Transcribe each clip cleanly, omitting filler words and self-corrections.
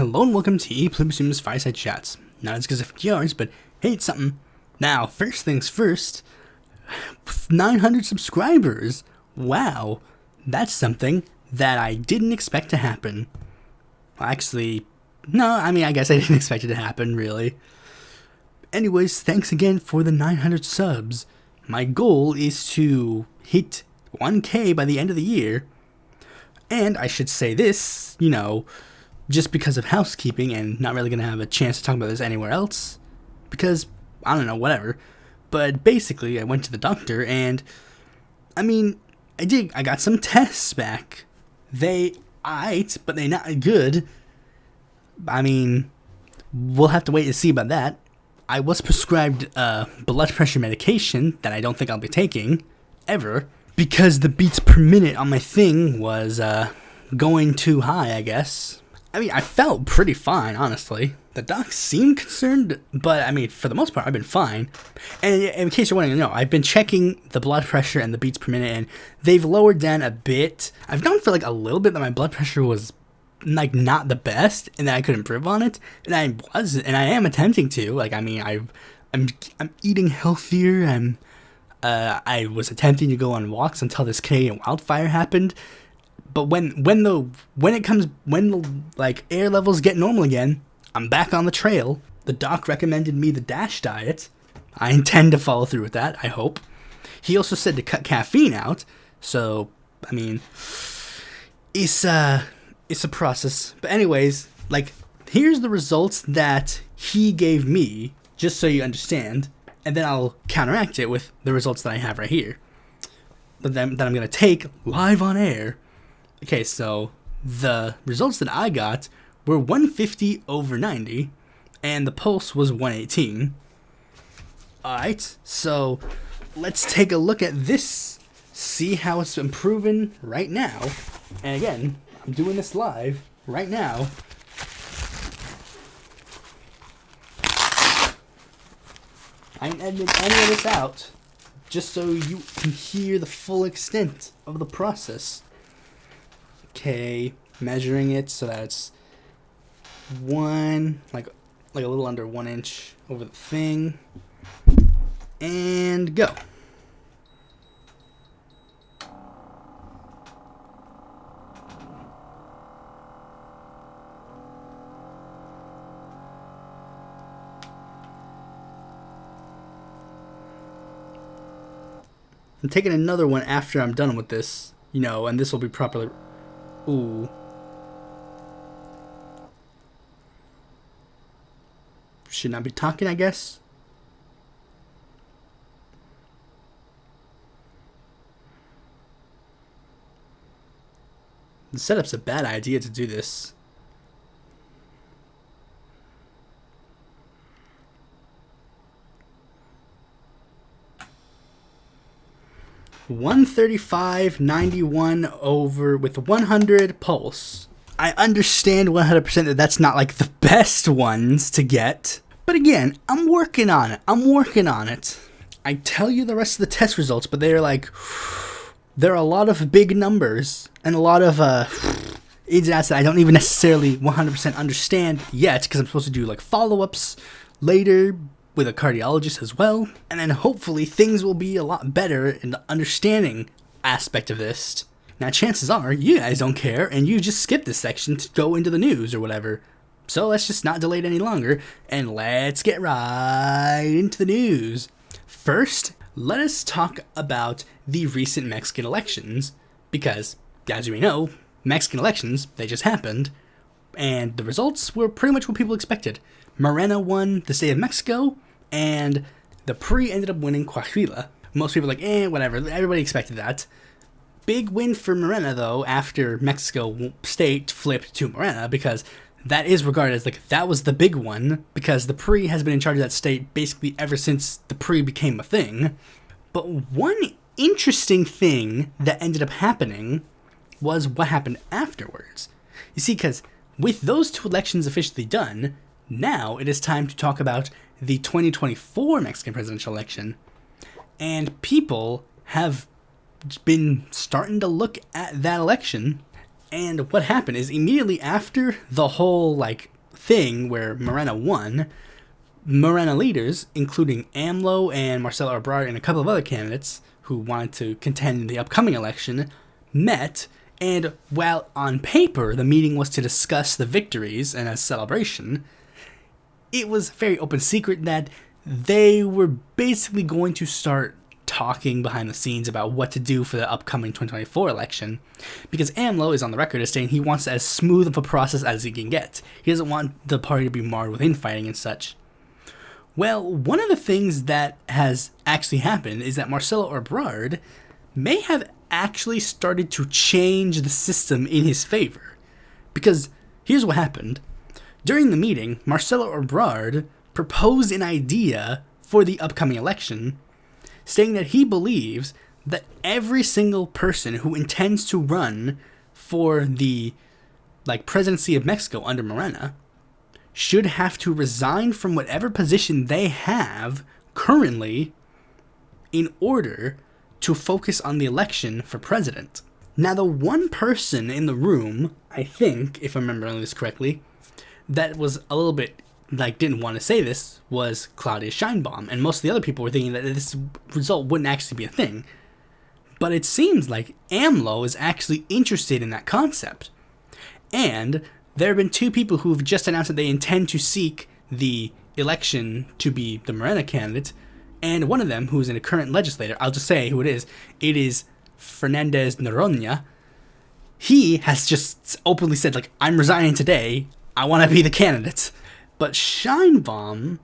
Hello and welcome to Pluribus Unum's Fireside Chats. Not as good as 50 yards, but hey, it's something. Now, first things first, 900 subscribers. Wow, that's something that I didn't expect to happen. Well, actually, no, I guess I didn't expect it to happen, really. Anyways, thanks again for the 900 subs. My goal is to hit 1K by the end of the year. And I should say this, just because of housekeeping and not really going to have a chance to talk about this anywhere else. Because, I don't know, whatever. But basically, I went to the doctor and, I got some tests back. They aight, but they not good. We'll have to wait to see about that. I was prescribed blood pressure medication that I don't think I'll be taking, ever. Because the beats per minute on my thing was going too high, I guess. I felt pretty fine, honestly. The docs seemed concerned, but for the most part, I've been fine. And in case you're wanting to know, I've been checking the blood pressure and the beats per minute, and they've lowered down a bit. I've known for a little bit that my blood pressure was not the best, and that I could improve on it, and I am attempting to. I'm eating healthier. I was attempting to go on walks until this Canadian wildfire happened. But when the air levels get normal again, I'm back on the trail. The doc recommended me the DASH diet. I intend to follow through with that, I hope. He also said to cut caffeine out. So, it's a process. But anyways, here's the results that he gave me, just so you understand. And then I'll counteract it with the results that I have right here. That I'm going to take live on air. Okay, so the results that I got were 150/90, and the pulse was 118. Alright, so let's take a look at this, see how it's improving right now. And again, I'm doing this live right now. I ain't editing any of this out, just so you can hear the full extent of the process. Okay, measuring it so that it's like a little under 1 inch over the thing, and go. I'm taking another one after I'm done with this, and this will be properly... Ooh. Should not be talking, I guess. The setup's a bad idea to do this. $135.91 over with 100 pulse. I understand 100% that's not the best ones to get. But again, I'm working on it. I tell you the rest of the test results, but there are a lot of big numbers and a lot of ins and outs that I don't even necessarily 100% understand yet, because I'm supposed to do follow-ups later with a cardiologist as well. And then hopefully things will be a lot better in the understanding aspect of this. Now, chances are you guys don't care and you just skip this section to go into the news or whatever. So let's just not delay it any longer and let's get right into the news. First, let us talk about the recent Mexican elections, because, as you may know, Mexican elections, they just happened, and the results were pretty much what people expected. Morena won the state of Mexico, and the PRI ended up winning Coahuila. Most people are whatever, everybody expected that. Big win for Morena, though, after Mexico state flipped to Morena, because that is regarded as that was the big one, because the PRI has been in charge of that state basically ever since the PRI became a thing. But one interesting thing that ended up happening was what happened afterwards. You see, because with those two elections officially done, now it is time to talk about the 2024 Mexican presidential election. And people have been starting to look at that election. And what happened is immediately after the whole thing where Morena won, Morena leaders, including AMLO and Marcelo Ebrard and a couple of other candidates who wanted to contend in the upcoming election, met, and while on paper the meeting was to discuss the victories and a celebration, it was very open secret that they were basically going to start talking behind the scenes about what to do for the upcoming 2024 election, because AMLO is on the record as saying he wants as smooth of a process as he can get. He doesn't want the party to be marred with infighting and such. Well, one of the things that has actually happened is that Marcelo Ebrard may have actually started to change the system in his favor. Because here's what happened. During the meeting, Marcelo Ebrard proposed an idea for the upcoming election, saying that he believes that every single person who intends to run for the presidency of Mexico under Morena should have to resign from whatever position they have currently in order to focus on the election for president. Now, the one person in the room, I think, if I'm remembering this correctly, that was a little bit didn't want to say this was Claudia Sheinbaum, and most of the other people were thinking that this result wouldn't actually be a thing. But it seems like AMLO is actually interested in that concept. And there have been two people who have just announced that they intend to seek the election to be the Morena candidate, and one of them, who is a current legislator, I'll just say who it is Fernandez Noroña. He has just openly said, I'm resigning today, I want to be the candidate. But Sheinbaum,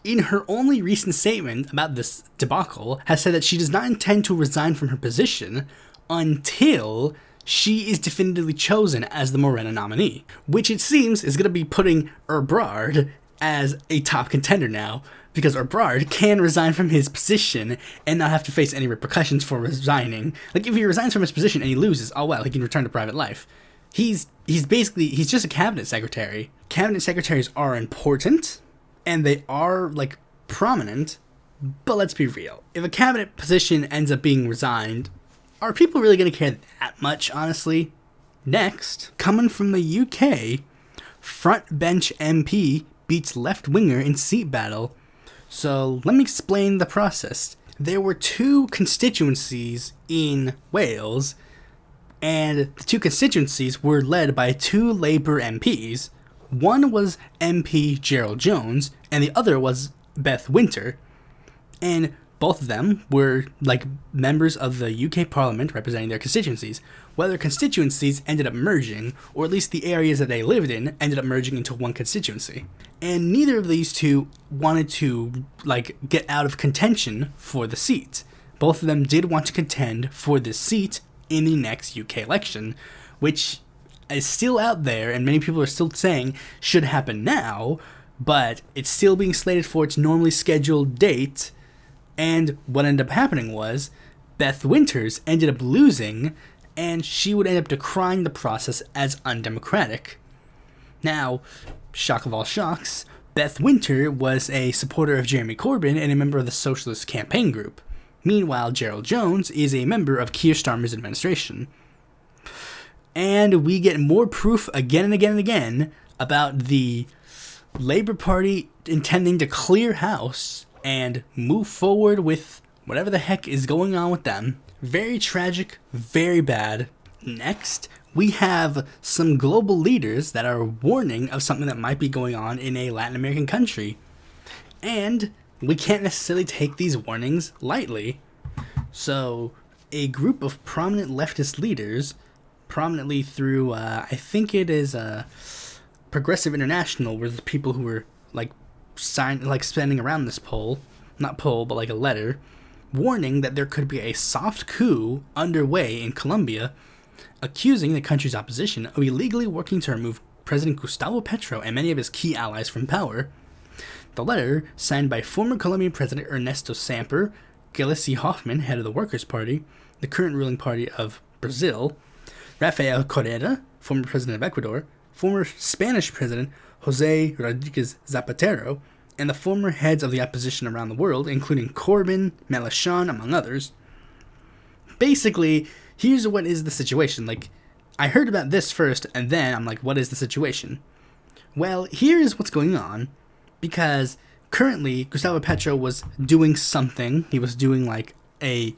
in her only recent statement about this debacle, has said that she does not intend to resign from her position until she is definitively chosen as the Morena nominee, which it seems is going to be putting Ebrard as a top contender now, because Ebrard can resign from his position and not have to face any repercussions for resigning. If he resigns from his position and he loses, oh well, he can return to private life. He's just a cabinet secretary. Cabinet secretaries are important, and they are, prominent, but let's be real. If a cabinet position ends up being resigned, are people really going to care that much, honestly? Next, coming from the UK, front bench MP beats left-winger in seat battle. So let me explain the process. There were two constituencies in Wales, and the two constituencies were led by two Labour MPs. One was MP Gerald Jones, and the other was Beth Winter. And both of them were members of the UK Parliament representing their constituencies. Well, their constituencies ended up merging, or at least the areas that they lived in ended up merging into one constituency. And neither of these two wanted to get out of contention for the seat. Both of them did want to contend for this seat in the next UK election, which is still out there, and many people are still saying should happen now, but it's still being slated for its normally scheduled date. And what ended up happening was Beth Winters ended up losing, and she would end up decrying the process as undemocratic. Now, shock of all shocks, Beth Winter was a supporter of Jeremy Corbyn and a member of the Socialist Campaign Group. Meanwhile, Gerald Jones is a member of Keir Starmer's administration. And we get more proof again and again and again about the Labour Party intending to clear house and move forward with whatever the heck is going on with them. Very tragic, very bad. Next, we have some global leaders that are warning of something that might be going on in a Latin American country. And we can't necessarily take these warnings lightly. So, a group of prominent leftist leaders, prominently through, I think it is Progressive International, were the people who were sending around this a letter, warning that there could be a soft coup underway in Colombia, accusing the country's opposition of illegally working to remove President Gustavo Petro and many of his key allies from power. The letter, signed by former Colombian President Ernesto Samper, Galicia Hoffman, head of the Workers' Party, the current ruling party of Brazil, Rafael Correa, former president of Ecuador, former Spanish President José Rodríguez Zapatero, and the former heads of the opposition around the world, including Corbyn, Mélenchon, among others. Basically, here's what is the situation. I heard about this first, and then I'm what is the situation? Well, here's what's going on, because currently Gustavo Petro was doing something. He was doing like a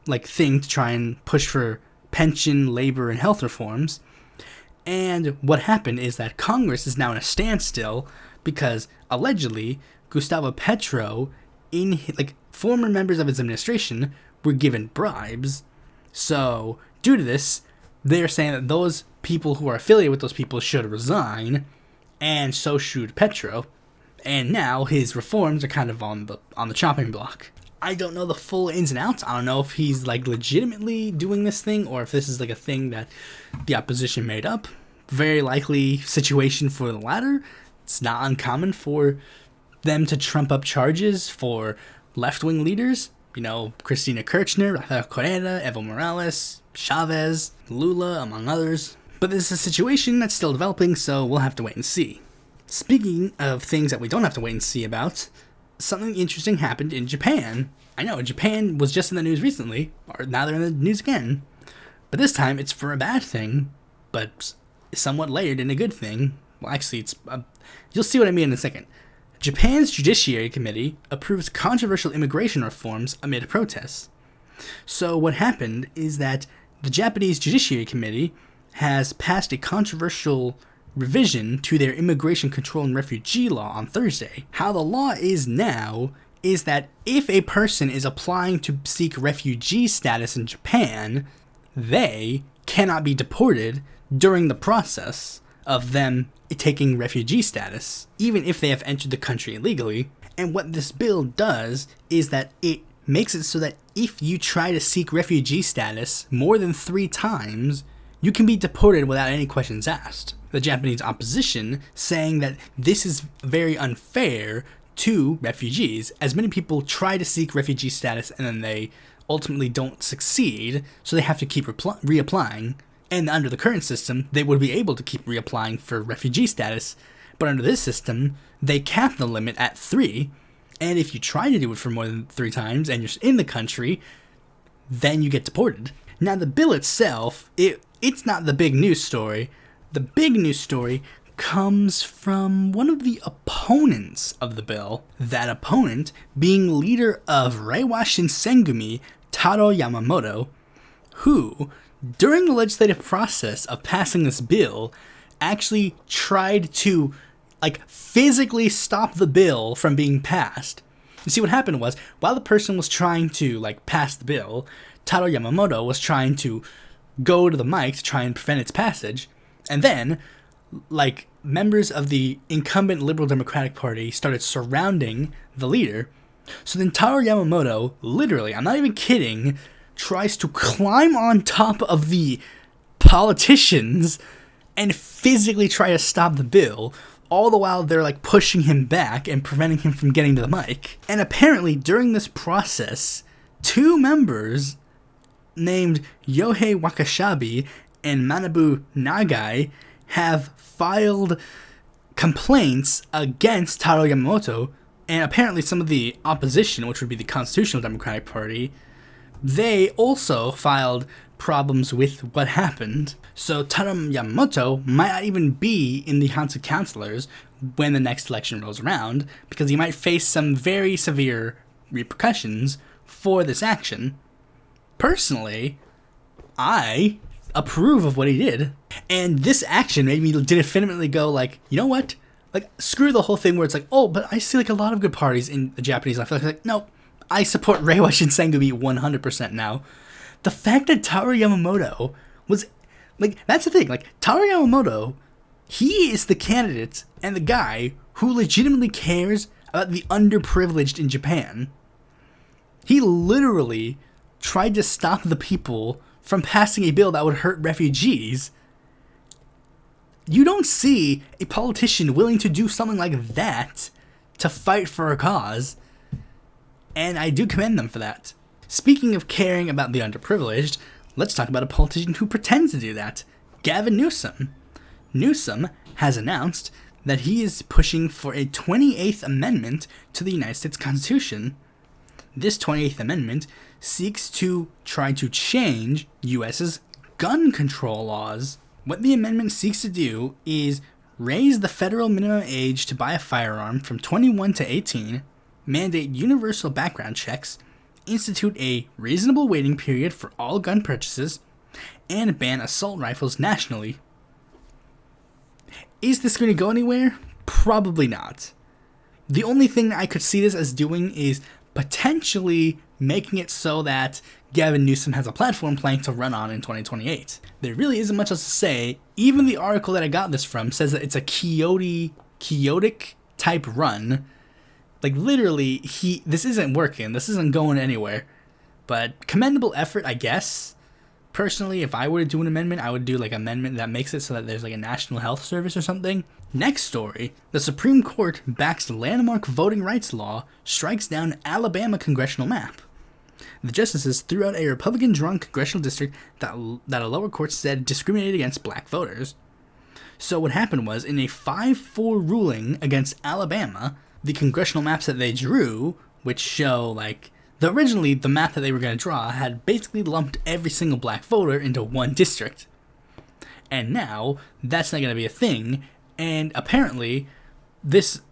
thing to try and push for pension, labor, and health reforms. And what happened is that Congress is now in a standstill because allegedly Gustavo Petro, former members of his administration, were given bribes. So due to this, they're saying that those people who are affiliated with those people should resign, and so should Petro. And now his reforms are kind of on the chopping block. I don't know the full ins and outs. I don't know if he's legitimately doing this thing, or if this is a thing that the opposition made up. Very likely situation for the latter. It's not uncommon for them to trump up charges for left-wing leaders. Cristina Kirchner, Rafael Correa, Evo Morales, Chavez, Lula, among others. But this is a situation that's still developing, so we'll have to wait and see. Speaking of things that we don't have to wait and see about, something interesting happened in Japan. I know, Japan was just in the news recently, or now they're in the news again. But this time, it's for a bad thing, but somewhat layered in a good thing. Well, actually, you'll see what I mean in a second. Japan's Judiciary Committee approves controversial immigration reforms amid protests. So what happened is that the Japanese Judiciary Committee has passed a controversial revision to their immigration control and refugee law on Thursday. How the law is now is that if a person is applying to seek refugee status in Japan, they cannot be deported during the process of them taking refugee status, even if they have entered the country illegally. And what this bill does is that it makes it so that if you try to seek refugee status more than 3 times, you can be deported without any questions asked. The Japanese opposition saying that this is very unfair to refugees, as many people try to seek refugee status and then they ultimately don't succeed, so they have to keep reapplying. And under the current system, they would be able to keep reapplying for refugee status, but under this system, they cap the limit at 3, and if you try to do it for more than 3 times and you're in the country, then you get deported. Now, the bill itself, it's not the big news story. The big news story comes from one of the opponents of the bill, that opponent being leader of Reiwa Shinsengumi, Taro Yamamoto, who, during the legislative process of passing this bill, actually tried to physically stop the bill from being passed. You see, what happened was, while the person was trying to pass the bill, Taro Yamamoto was trying to go to the mic to try and prevent its passage, and then members of the incumbent Liberal Democratic Party started surrounding the leader. So then Taro Yamamoto, literally, I'm not even kidding, tries to climb on top of the politicians and physically try to stop the bill, all the while they're pushing him back and preventing him from getting to the mic. And apparently during this process, 2 members named Yohei Wakashabi and Manabu Nagai have filed complaints against Taro Yamamoto, and apparently some of the opposition, which would be the Constitutional Democratic Party, they also filed problems with what happened. So Taro Yamamoto might not even be in the House of Councilors when the next election rolls around, because he might face some very severe repercussions for this action. Personally, I approve of what he did, and this action made me legitimately go you know what? Screw the whole thing where it's oh, but I see a lot of good parties in the Japanese life. No, I support Reiwa Shinsengumi 100% now. The fact that Taro Yamamoto was, that's the thing, Taro Yamamoto, he is the candidate and the guy who legitimately cares about the underprivileged in Japan. He literally tried to stop the people from passing a bill that would hurt refugees. You don't see a politician willing to do something like that to fight for a cause, and I do commend them for that. Speaking of caring about the underprivileged, let's talk about a politician who pretends to do that. Gavin Newsom. Newsom has announced that he is pushing for a 28th Amendment to the United States Constitution. This 28th Amendment seeks to try to change U.S.'s gun control laws. What the amendment seeks to do is raise the federal minimum age to buy a firearm from 21 to 18, mandate universal background checks, institute a reasonable waiting period for all gun purchases, and ban assault rifles nationally. Is this going to go anywhere? Probably not. The only thing that I could see this as doing is potentially making it so that Gavin Newsom has a platform planning to run on in 2028. There really isn't much else to say. Even the article that I got this from says that it's a chaotic type run. Like literally, this isn't working. This isn't going anywhere. But commendable effort, I guess. Personally, if I were to do an amendment, I would do like an amendment that makes it so that there's like a national health service or something. Next story, the Supreme Court backs landmark voting rights law, strikes down Alabama congressional map. The justices threw out a Republican-drawn congressional district that a lower court said discriminated against black voters. So what happened was, in a 5-4 ruling against Alabama, the congressional maps that they drew, which show like originally the map that they were going to draw had basically lumped every single black voter into one district. And now that's not going to be a thing, and apparently this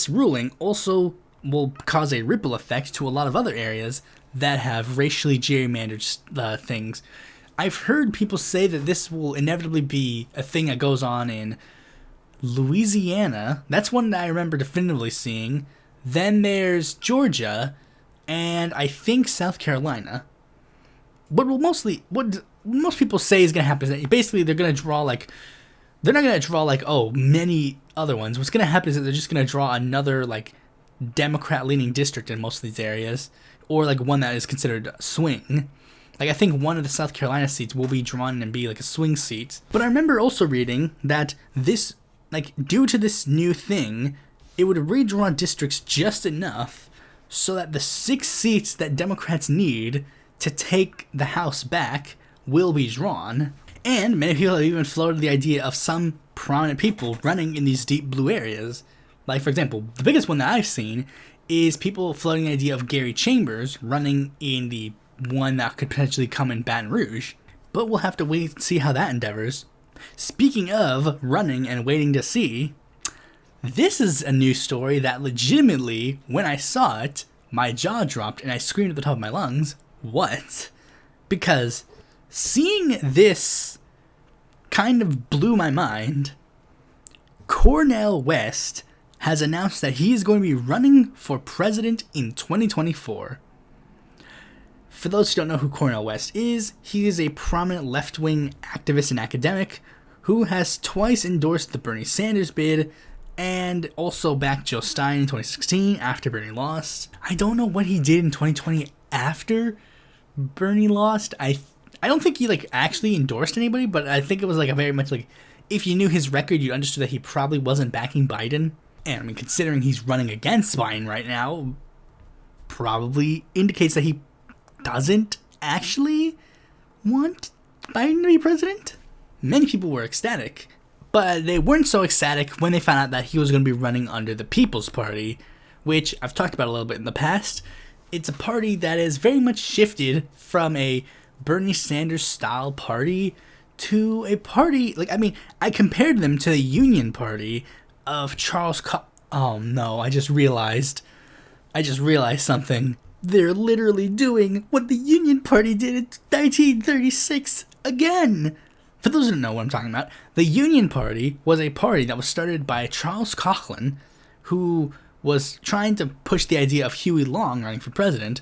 ruling also will cause a ripple effect to a lot of other areas that have racially gerrymandered things. I've heard people say that this will inevitably be a thing that goes on in Louisiana. That's one that I remember definitively seeing. Then there's Georgia, and I think South Carolina. What most people say is going to happen is that basically they're going to draw like, they're not going to draw like, many other ones. What's going to happen is that they're just going to draw another like Democrat-leaning district in most of these areas, or like one that is considered swing. Like I think one of the South Carolina seats will be drawn and be like a swing seat. But I remember also reading that this, like due to this new thing, it would redraw districts just enough so that the 6 seats that Democrats need to take the House back will be drawn. And many people have even floated the idea of some prominent people running in these deep blue areas. Like, for example, the biggest one that I've seen is people floating the idea of Gary Chambers running in the one that could potentially come in Baton Rouge. But we'll have to wait and see how that endeavors. Speaking of running and waiting to see, this is a news story that legitimately, when I saw it, my jaw dropped and I screamed at the top of my lungs, what? Because seeing this kind of blew my mind. Cornel West has announced that he is going to be running for president in 2024. For those who don't know who Cornel West is, he is a prominent left-wing activist and academic who has twice endorsed the Bernie Sanders bid and also backed Joe Stein in 2016 after Bernie lost. I don't know what he did in 2020 after Bernie lost. I don't think he like actually endorsed anybody, but I think it was like a very much like, if you knew his record, you understood that he probably wasn't backing Biden. And I mean, considering he's running against Biden right now, probably indicates that he doesn't actually want Biden to be president. Many people were ecstatic, but they weren't so ecstatic when they found out that he was going to be running under the People's Party, which I've talked about a little bit in the past. It's a party that is very much shifted from a Bernie Sanders style party to a party, like, I mean, I compared them to the Union Party of oh no, I just realized something. They're literally doing what the Union Party did in 1936 again. For those who don't know what I'm talking about, the Union Party was a party that was started by Charles Coughlin, who was trying to push the idea of Huey Long running for president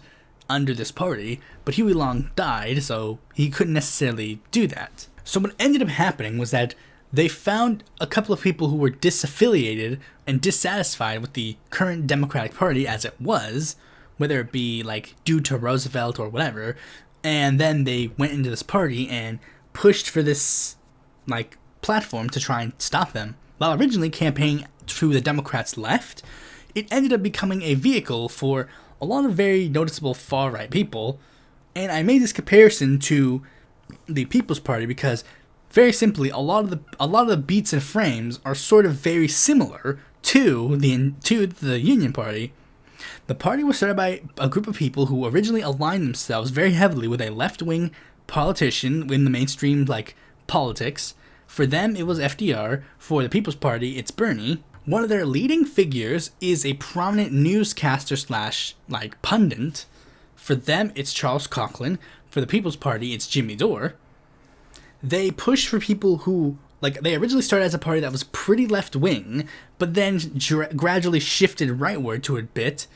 under this party, but Huey Long died, so he couldn't necessarily do that. So what ended up happening was that they found a couple of people who were disaffiliated and dissatisfied with the current Democratic Party as it was, whether it be like due to Roosevelt or whatever, and then they went into this party and pushed for this like platform to try and stop them. While originally campaigning to the Democrats' left, it ended up becoming a vehicle for a lot of very noticeable far-right people, and I made this comparison to the People's Party because, very simply, a lot of the beats and frames are sort of very similar to the Union Party. The party was started by a group of people who originally aligned themselves very heavily with a left-wing politician in the mainstream like politics, For them, it was FDR. For the People's Party, it's Bernie. One of their leading figures is a prominent newscaster slash pundit. For them, it's Charles Coughlin. For the People's Party, it's Jimmy Dore. They push for people who, they originally started as a party that was pretty left-wing, but then gradually shifted rightward to a bit.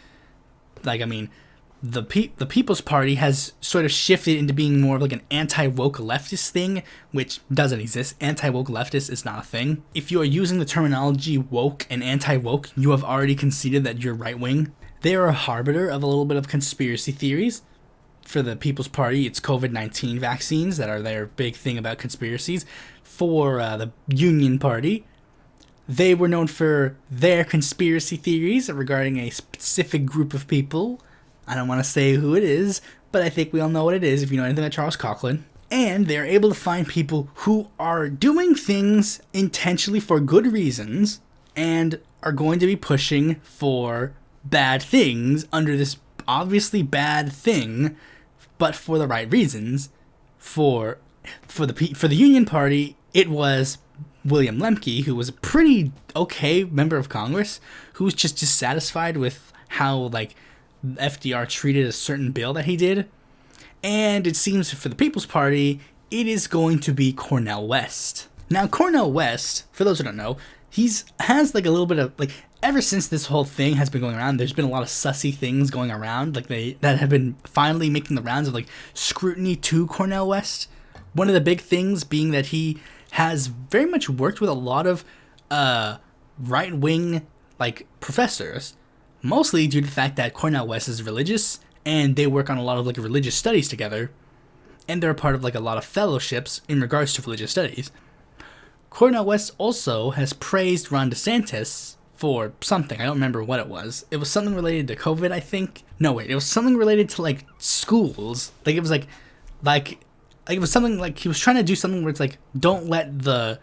The People's Party has sort of shifted into being more of an anti-woke leftist thing, which doesn't exist. Anti-woke leftist is not a thing. If you are using the terminology woke and anti-woke, you have already conceded that you're right-wing. They are a harbinger of a little bit of conspiracy theories. For the People's Party, it's COVID-19 vaccines that are their big thing about conspiracies. For the Union Party, they were known for their conspiracy theories regarding a specific group of people. I don't want to say who it is, but I think we all know what it is if you know anything about Charles Coughlin. And they're able to find people who are doing things intentionally for good reasons and are going to be pushing for bad things under this obviously bad thing, but for the right reasons. For the Union Party, it was William Lemke, who was a pretty okay member of Congress, who was just dissatisfied with how FDR treated a certain bill that he did. And it seems for the People's Party, it is going to be Cornel West. Now, Cornel West, for those who don't know, has a little bit of ever since this whole thing has been going around, there's been a lot of sussy things going around that have been finally making the rounds of scrutiny to Cornel West. One of the big things being that he has very much worked with a lot of right-wing professors, mostly due to the fact that Cornel West is religious and they work on a lot of religious studies together, and they're a part of a lot of fellowships in regards to religious studies. Cornel West also has praised Ron DeSantis for something. I don't remember what it was. It was something related to COVID, I think. No, wait. It was something related to schools. It was it was something he was trying to do something where it's don't let the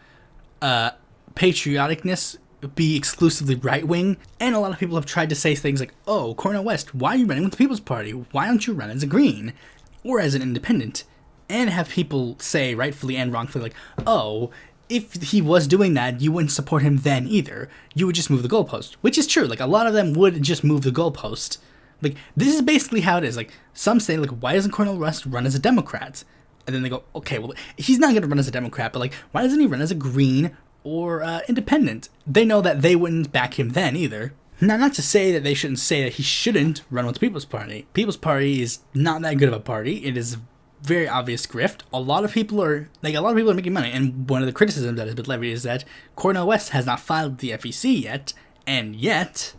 patrioticness be exclusively right-wing. And a lot of people have tried to say things oh, Cornel West, why are you running with the People's Party? Why don't you run as a Green or as an independent? And have people say, rightfully and wrongfully, oh, if he was doing that, you wouldn't support him then either. You would just move the goalpost, which is true. A lot of them would just move the goalpost. This is basically how it is. Some say, why doesn't Cornel West run as a Democrat? And then they go, okay, well, he's not going to run as a Democrat, but why doesn't he run as a Green or independent? They know that they wouldn't back him then either. Now, not to say that they shouldn't say that he shouldn't run with the People's Party. People's Party is not that good of a party. It is very obvious grift. A lot of people are making money, and one of the criticisms that has been levied is that Cornel West has not filed with the FEC yet, and yet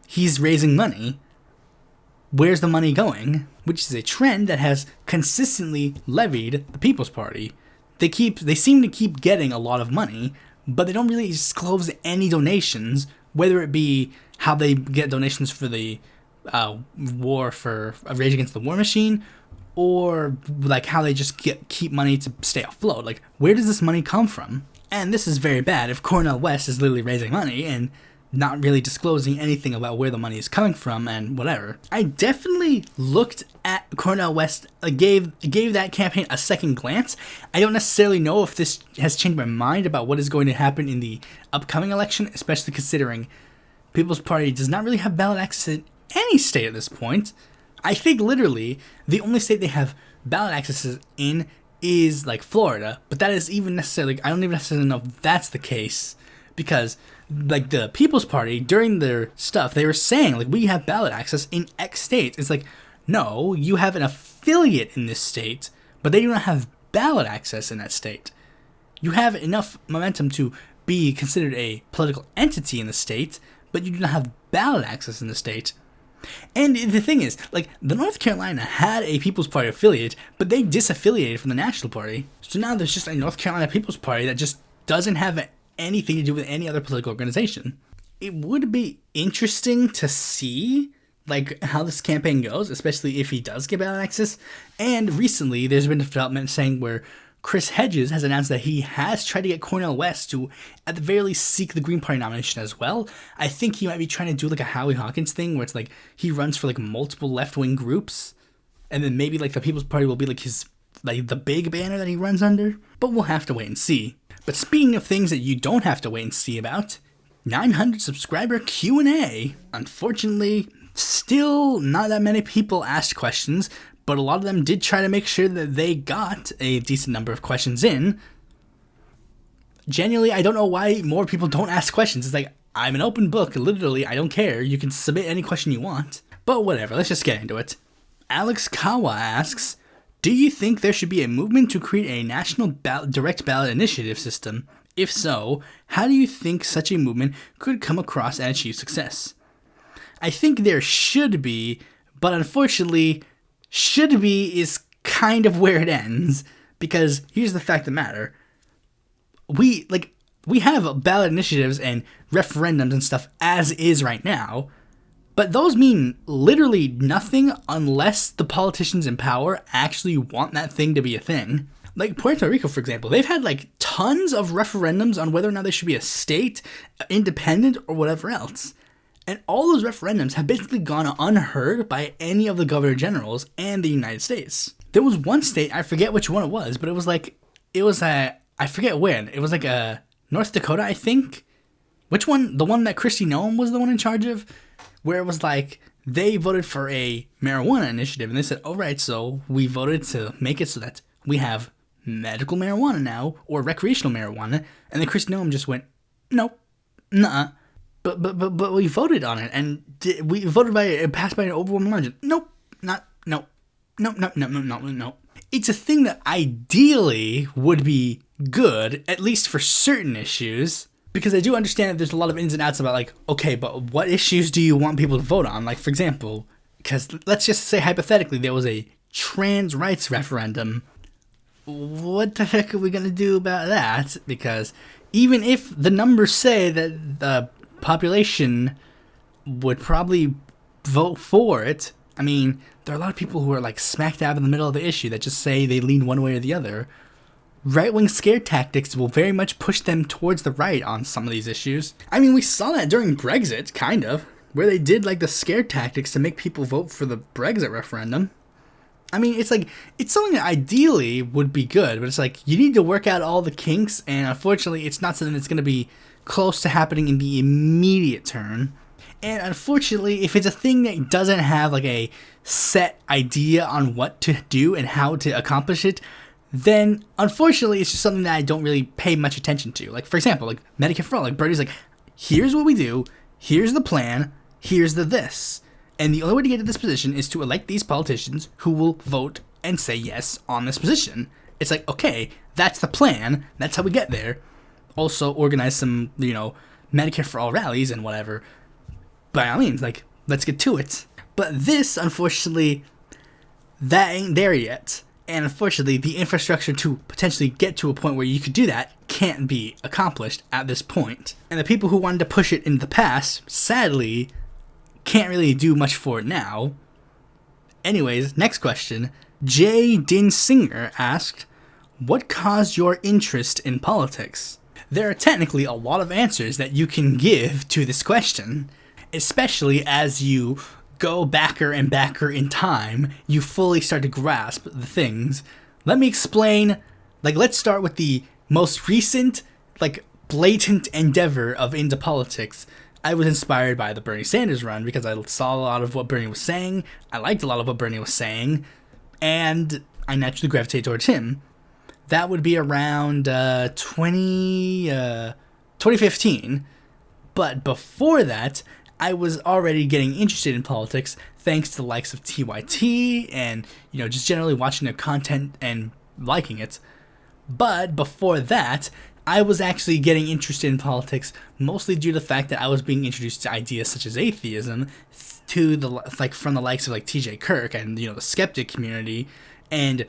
he's raising money. Where's the money going? Which is a trend that has consistently levied the People's Party. They seem to keep getting a lot of money, but they don't really disclose any donations, whether it be how they get donations for the war for Rage Against the War Machine, or how they just keep money to stay afloat. Where does this money come from? And this is very bad if Cornel West is literally raising money and not really disclosing anything about where the money is coming from and whatever. I definitely looked at Cornel West, gave that campaign a second glance. I don't necessarily know if this has changed my mind about what is going to happen in the upcoming election, especially considering People's Party does not really have ballot access in any state at this point. I think literally the only state they have ballot access in is Florida, but that is even necessarily, I don't even necessarily know if that's the case, because the People's Party during their stuff, they were saying we have ballot access in X states. It's no, you have an affiliate in this state, but they do not have ballot access in that state. You have enough momentum to be considered a political entity in the state, but you do not have ballot access in the state. And the thing is, the North Carolina had a People's Party affiliate, but they disaffiliated from the National Party. So now there's just a North Carolina People's Party that just doesn't have anything to do with any other political organization. It would be interesting to see, how this campaign goes, especially if he does get ballot access. And recently, there's been a development saying where Chris Hedges has announced that he has tried to get Cornel West to, at the very least, seek the Green Party nomination as well. I think he might be trying to do a Howie Hawkins thing where it's he runs for multiple left-wing groups, and then maybe the People's Party will be his like the big banner that he runs under, but we'll have to wait and see. But speaking of things that you don't have to wait and see about, 900 subscriber Q&A. Unfortunately, still not that many people asked questions, but a lot of them did try to make sure that they got a decent number of questions in. Genuinely, I don't know why more people don't ask questions. It's like, I'm an open book, literally, I don't care. You can submit any question you want. But whatever, let's just get into it. Alex Kawa asks, do you think there should be a movement to create a national direct ballot initiative system? If so, how do you think such a movement could come across and achieve success? I think there should be, but unfortunately, should be is kind of where it ends. Because here's the fact of the matter. We have ballot initiatives and referendums and stuff as is right now, but those mean literally nothing unless the politicians in power actually want that thing to be a thing. Like Puerto Rico, for example, they've had like tons of referendums on whether or not they should be a state, independent, or whatever else. And all those referendums have basically gone unheard by any of the governor generals and the United States. There was one state, I forget which one it was, but I forget when. It was like North Dakota, I think. Which one? The one that Kristi Noem was the one in charge of? Where it was like, they voted for a marijuana initiative, and they said, all right, so we voted to make it so that we have medical marijuana now, or recreational marijuana, and then Kristi Noem just went, nope, nuh-uh. But we voted on it, and we voted it passed by an overwhelming margin. Nope, no. It's a thing that ideally would be good, at least for certain issues, because I do understand that there's a lot of ins and outs about like, okay, but what issues do you want people to vote on? Like, for example, because let's just say hypothetically there was a trans rights referendum. What the heck are we going to do about that? Because even if the numbers say that the population would probably vote for it, I mean, there are a lot of people who are like smack dab in the middle of the issue that just say they lean one way or the other. Right-wing scare tactics will very much push them towards the right on some of these issues. I mean, we saw that during Brexit, kind of, where they did like the scare tactics to make people vote for the Brexit referendum. I mean, it's like, it's something that ideally would be good, but it's like, you need to work out all the kinks, and unfortunately, it's not something that's going to be close to happening in the immediate term. And unfortunately, if it's a thing that doesn't have like a set idea on what to do and how to accomplish it, then unfortunately it's just something that I don't really pay much attention to. Like, for example, like Medicare for All, like Bernie's like, here's what we do, here's the plan, here's the this. And the only way to get to this position is to elect these politicians who will vote and say yes on this position. It's like, okay, that's the plan, that's how we get there. Also organize some, Medicare for All rallies and whatever. By all means, like, let's get to it. But this, unfortunately, that ain't there yet. And unfortunately, the infrastructure to potentially get to a point where you could do that can't be accomplished at this point. And the people who wanted to push it in the past, sadly, can't really do much for it now. Anyways, next question. J. Din Singer asked, what caused your interest in politics? There are technically a lot of answers that you can give to this question, especially as you go backer and backer in time, you fully start to grasp the things. Let me explain, let's start with the most recent, blatant endeavor of into politics. I was inspired by the Bernie Sanders run because I saw a lot of what Bernie was saying, I liked a lot of what Bernie was saying, and I naturally gravitated towards him. That would be around 2015, but before that, I was already getting interested in politics thanks to the likes of TYT and, just generally watching their content and liking it. But before that, I was actually getting interested in politics mostly due to the fact that I was being introduced to ideas such as atheism from the likes of TJ Kirk and, the skeptic community, and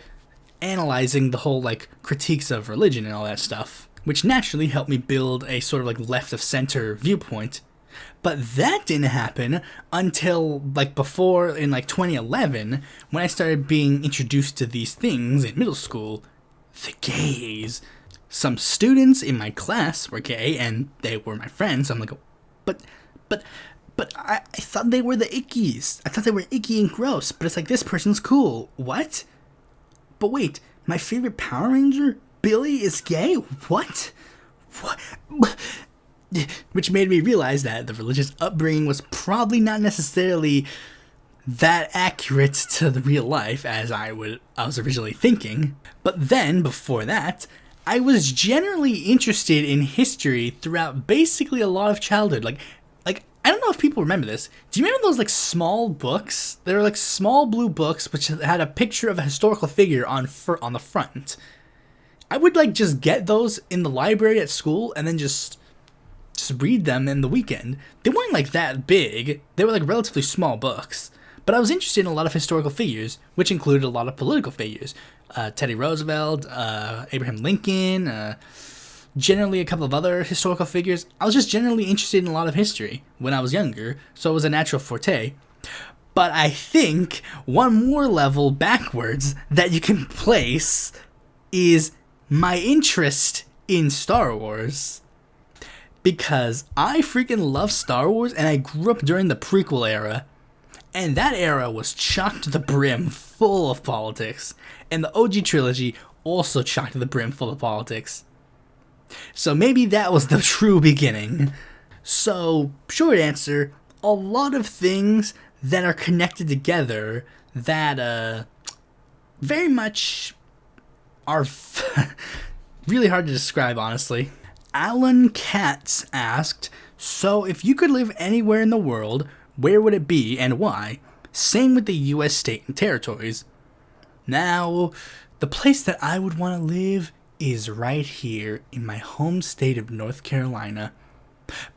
analyzing the whole critiques of religion and all that stuff, which naturally helped me build a sort of left of center viewpoint. But that didn't happen until before in 2011 when I started being introduced to these things in middle school. The gays. Some students in my class were gay and they were my friends. So I'm like, but I thought they were the ickies. I thought they were icky and gross. But it's this person's cool. What? But wait, My favorite Power Ranger? Billy is gay? What? What? Which made me realize that the religious upbringing was probably not necessarily that accurate to the real life as I was originally thinking. But then, before that, I was generally interested in history throughout basically a lot of childhood. Like I don't know if people remember this. Do you remember those like small books? They were like small blue books which had a picture of a historical figure on the front. I would like just get those in the library at school and then just read them in the weekend. They weren't like that big. They were like relatively small books. But I was interested in a lot of historical figures, which included a lot of political figures. Teddy Roosevelt, Abraham Lincoln, generally a couple of other historical figures. I was just generally interested in a lot of history when I was younger, so it was a natural forte. But I think one more level backwards that you can place is my interest in Star Wars. Because I freaking love Star Wars, and I grew up during the prequel era. And that era was chock to the brim full of politics. And the OG trilogy also chock to the brim full of politics. So maybe that was the true beginning. So, short answer, a lot of things that are connected together that very much are really hard to describe, honestly. Alan Katz asked, so if you could live anywhere in the world, where would it be and why? Same with the US state and territories. Now, the place that I would want to live is right here in my home state of North Carolina.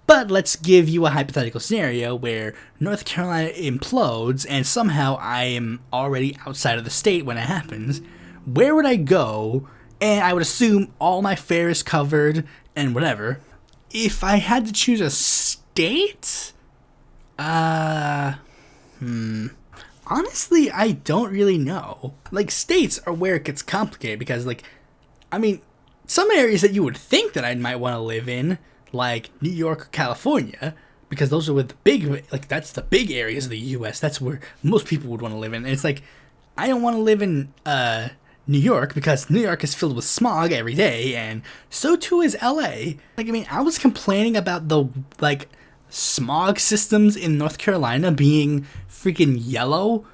But let's give you a hypothetical scenario where North Carolina implodes and somehow I am already outside of the state when it happens. Where would I go? And I would assume all my fare is covered and whatever. If I had to choose a state? Honestly, I don't really know. Like, states are where it gets complicated because, like, I mean, some areas that you would think that I might want to live in, like New York or California, because those are with the big, like, that's the big areas of the U.S. That's where most people would want to live in. And it's like, I don't want to live in, New York because New York is filled with smog every day, and so too is LA. Like, I mean, I was complaining about the, like, smog systems in North Carolina being freaking yellow.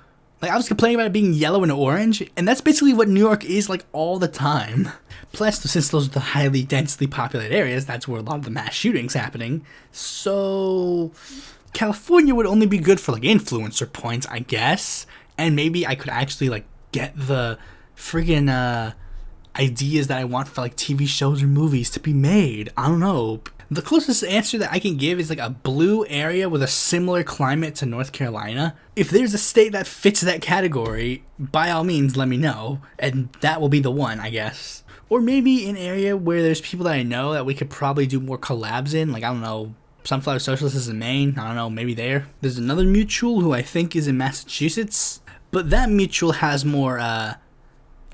Like, I was complaining about it being yellow and orange, and that's basically what New York is, like, all the time. Plus, since those are the highly densely populated areas, that's where a lot of the mass shootings happening. So, California would only be good for, like, influencer points, I guess. And maybe I could actually, like, get the friggin' ideas that I want for, like, TV shows or movies to be made. I don't know. The closest answer that I can give is like a blue area with a similar climate to North Carolina. If there's a state that fits that category, by all means let me know, and that will be the one, I guess. Or maybe an area where there's people that I know that we could probably do more collabs in, like, I don't know, Sunflower Socialists is in Maine, I don't know, maybe there. There's another mutual who I think is in Massachusetts, but that mutual has more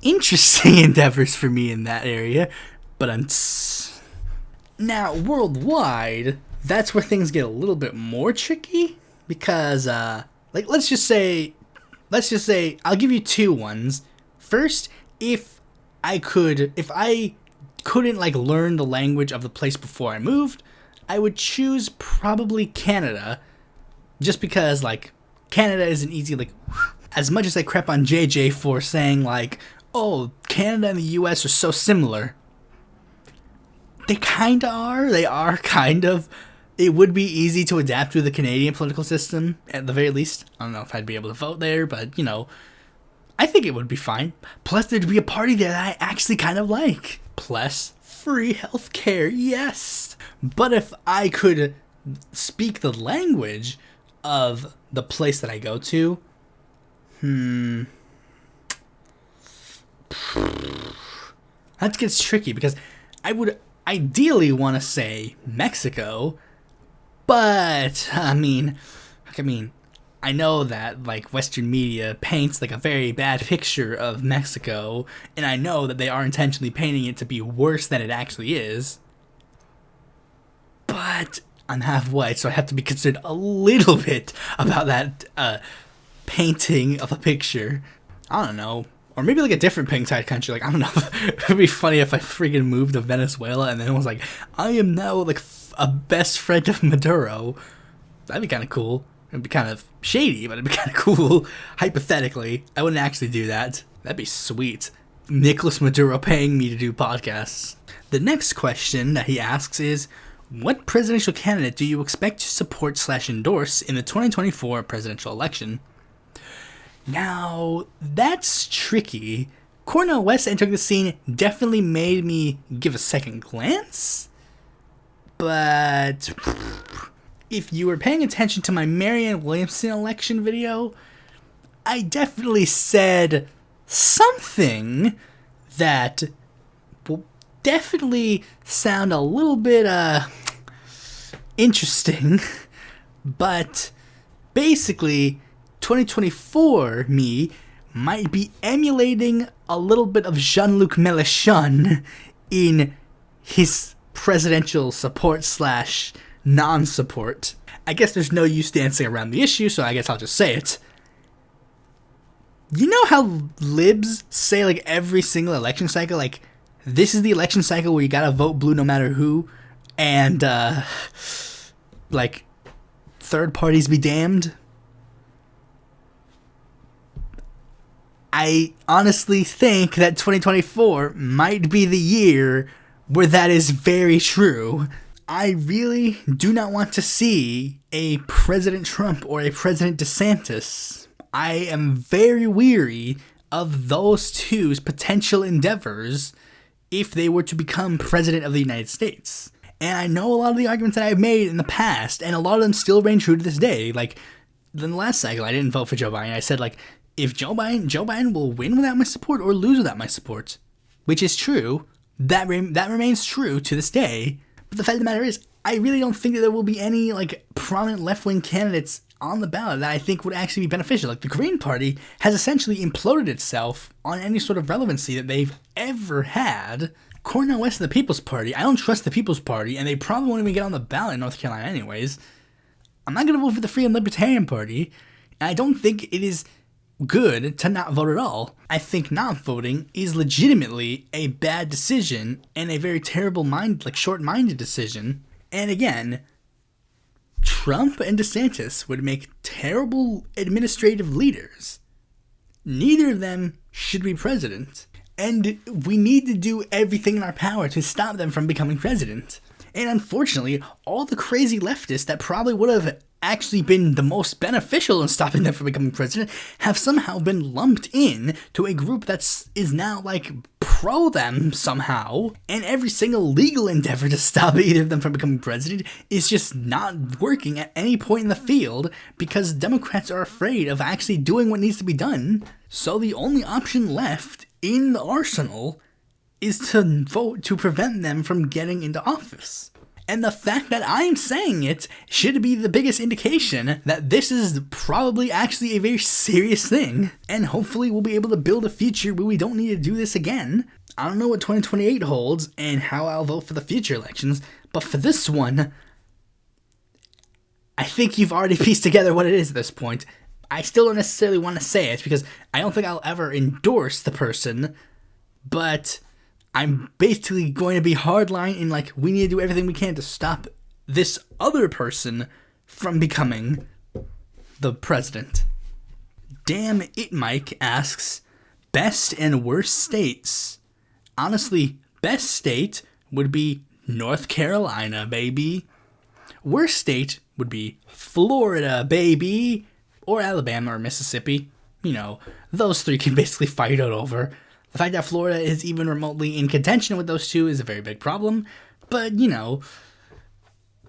interesting endeavors for me in that area, but now, worldwide, that's where things get a little bit more tricky, because, like, let's just say, I'll give you two ones. First, if I couldn't, like, learn the language of the place before I moved, I would choose probably Canada, just because, like, Canada is an easy, like, as much as I crap on JJ for saying, like, oh, Canada and the US are so similar. They kinda are. They are kind of. It would be easy to adapt to the Canadian political system, at the very least. I don't know if I'd be able to vote there, but, you know, I think it would be fine. Plus, there'd be a party there that I actually kind of like. Plus, free healthcare, yes! But if I could speak the language of the place that I go to, that gets tricky, because I would ideally want to say Mexico, but I mean, I know that, like, Western media paints, like, a very bad picture of Mexico, and I know that they are intentionally painting it to be worse than it actually is, but I'm half white, so I have to be considered a little bit about that painting of a picture. I don't know, Or maybe like a different pink tide country. Like, I don't know. It'd be funny if I freaking moved to Venezuela and then it was like, I am now like a best friend of Maduro. That'd be kind of cool. It'd be kind of shady, but it'd be kind of cool. Hypothetically, I wouldn't actually do that. That'd be sweet. Nicolas Maduro paying me to do podcasts. The next question that he asks is, what presidential candidate do you expect to support / endorse in the 2024 presidential election? Now, that's tricky. Cornel West entering the scene definitely made me give a second glance. But if you were paying attention to my Marianne Williamson election video, I definitely said something that will definitely sound a little bit interesting. But basically, 2024 me might be emulating a little bit of Jean-Luc Mélenchon in his presidential support / non-support. I guess there's no use dancing around the issue, so I guess I'll just say it. You know how libs say like every single election cycle, like, this is the election cycle where you gotta vote blue no matter who, and like, third parties be damned? I honestly think that 2024 might be the year where that is very true. I really do not want to see a President Trump or a President DeSantis. I am very weary of those two's potential endeavors if they were to become President of the United States. And I know a lot of the arguments that I've made in the past, and a lot of them still reign true to this day. Like, in the last cycle, I didn't vote for Joe Biden. I said, like, if Joe Biden will win without my support or lose without my support, which is true, that remains true to this day. But the fact of the matter is, I really don't think that there will be any like prominent left-wing candidates on the ballot that I think would actually be beneficial. Like, the Green Party has essentially imploded itself on any sort of relevancy that they've ever had. Cornel West of the People's Party, I don't trust the People's Party, and they probably won't even get on the ballot in North Carolina anyways. I'm not going to vote for the Free and Libertarian Party, and I don't think it is good to not vote at all. I think not voting is legitimately a bad decision and a very terrible short-minded decision. And again, Trump and DeSantis would make terrible administrative leaders. Neither of them should be president. And we need to do everything in our power to stop them from becoming president. And unfortunately, all the crazy leftists that probably would have actually been the most beneficial in stopping them from becoming president have somehow been lumped in to a group that is now like pro them somehow, and every single legal endeavor to stop either of them from becoming president is just not working at any point in the field because Democrats are afraid of actually doing what needs to be done. So the only option left in the arsenal is to vote to prevent them from getting into office. And the fact that I'm saying it should be the biggest indication that this is probably actually a very serious thing. And hopefully we'll be able to build a future where we don't need to do this again. I don't know what 2028 holds and how I'll vote for the future elections, but for this one, I think you've already pieced together what it is at this point. I still don't necessarily want to say it because I don't think I'll ever endorse the person, but I'm basically going to be hardline in like, we need to do everything we can to stop this other person from becoming the president. Damn It Mike asks, best and worst states. Honestly, best state would be North Carolina, baby. Worst state would be Florida, baby. Or Alabama or Mississippi. You know, those three can basically fight it over. The fact that Florida is even remotely in contention with those two is a very big problem. But, you know,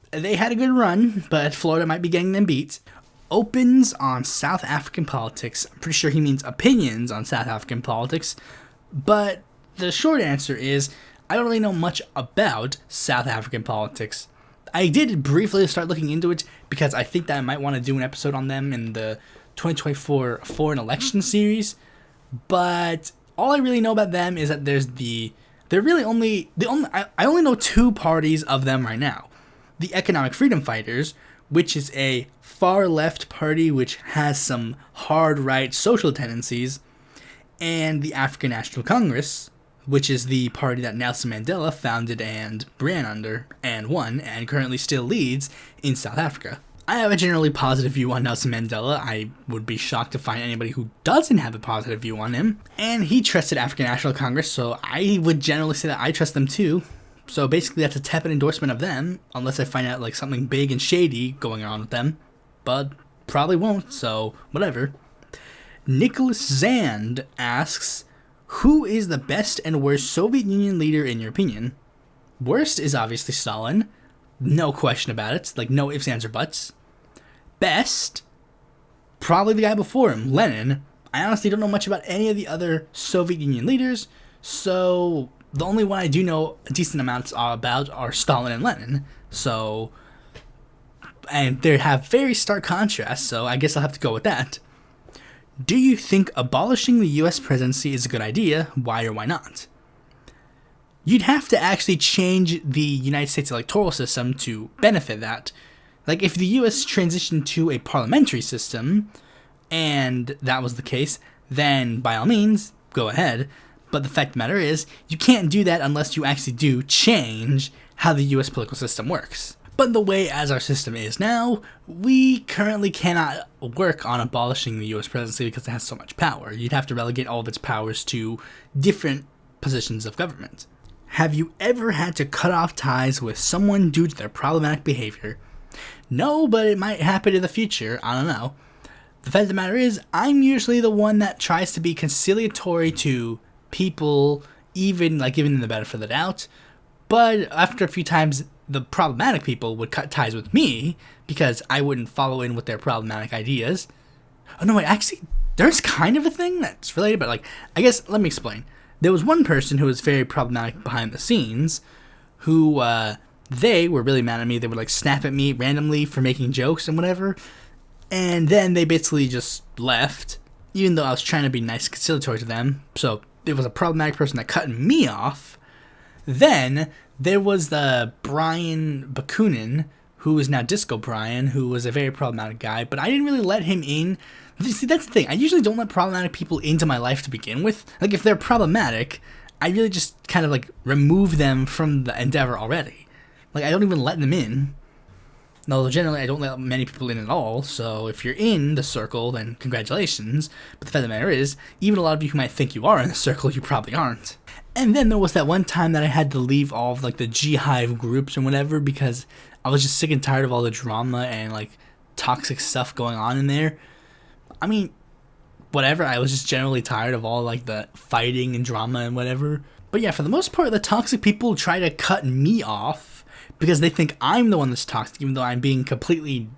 they had a good run, but Florida might be getting them beat. Opens on South African politics. I'm pretty sure he means opinions on South African politics. But the short answer is, I don't really know much about South African politics. I did briefly start looking into it because I think that I might want to do an episode on them in the 2024 foreign election series. But all I really know about them is that I only know two parties of them right now. The Economic Freedom Fighters, which is a far left party which has some hard right social tendencies, and the African National Congress, which is the party that Nelson Mandela founded and ran under and won and currently still leads in South Africa. I have a generally positive view on Nelson Mandela. I would be shocked to find anybody who doesn't have a positive view on him. And he trusted African National Congress, so I would generally say that I trust them too. So basically that's a tepid endorsement of them, unless I find out like something big and shady going on with them. But probably won't, so whatever. Nicholas Zand asks, who is the best and worst Soviet Union leader in your opinion? Worst is obviously Stalin. No question about it. Like, no ifs, ands, or buts. Best? Probably the guy before him, Lenin. I honestly don't know much about any of the other Soviet Union leaders, so the only one I do know a decent amount about are Stalin and Lenin. So, and they have very stark contrasts, so I guess I'll have to go with that. Do you think abolishing the US presidency is a good idea? Why or why not? You'd have to actually change the United States electoral system to benefit that. Like, if the US transitioned to a parliamentary system, and that was the case, then by all means, go ahead. But the fact of the matter is, you can't do that unless you actually do change how the US political system works. But the way as our system is now, we currently cannot work on abolishing the US presidency because it has so much power. You'd have to relegate all of its powers to different positions of government. Have you ever had to cut off ties with someone due to their problematic behavior? No, but it might happen in the future. I don't know. The fact of the matter is, I'm usually the one that tries to be conciliatory to people, even like giving them the benefit of the doubt. But after a few times, the problematic people would cut ties with me because I wouldn't follow in with their problematic ideas. Oh no, wait, actually, there's kind of a thing that's related, but like, I guess, let me explain. There was one person who was very problematic behind the scenes who, they were really mad at me. They would like snap at me randomly for making jokes and whatever. And then they basically just left, even though I was trying to be nice and conciliatory to them. So it was a problematic person that cut me off. Then there was the Brian Bakunin, who is now Disco Brian, who was a very problematic guy, but I didn't really let him in. See, that's the thing. I usually don't let problematic people into my life to begin with. Like, if they're problematic, I really just kind of, like, remove them from the endeavor already. Like, I don't even let them in. No, generally, I don't let many people in at all, so if you're in the circle, then congratulations. But the fact of the matter is, even a lot of you who might think you are in the circle, you probably aren't. And then there was that one time that I had to leave all of, like, the G-Hive groups and whatever because I was just sick and tired of all the drama and, like, toxic stuff going on in there. I mean, whatever, I was just generally tired of all, like, the fighting and drama and whatever. But yeah, for the most part, the toxic people try to cut me off because they think I'm the one that's toxic, even though I'm being completely,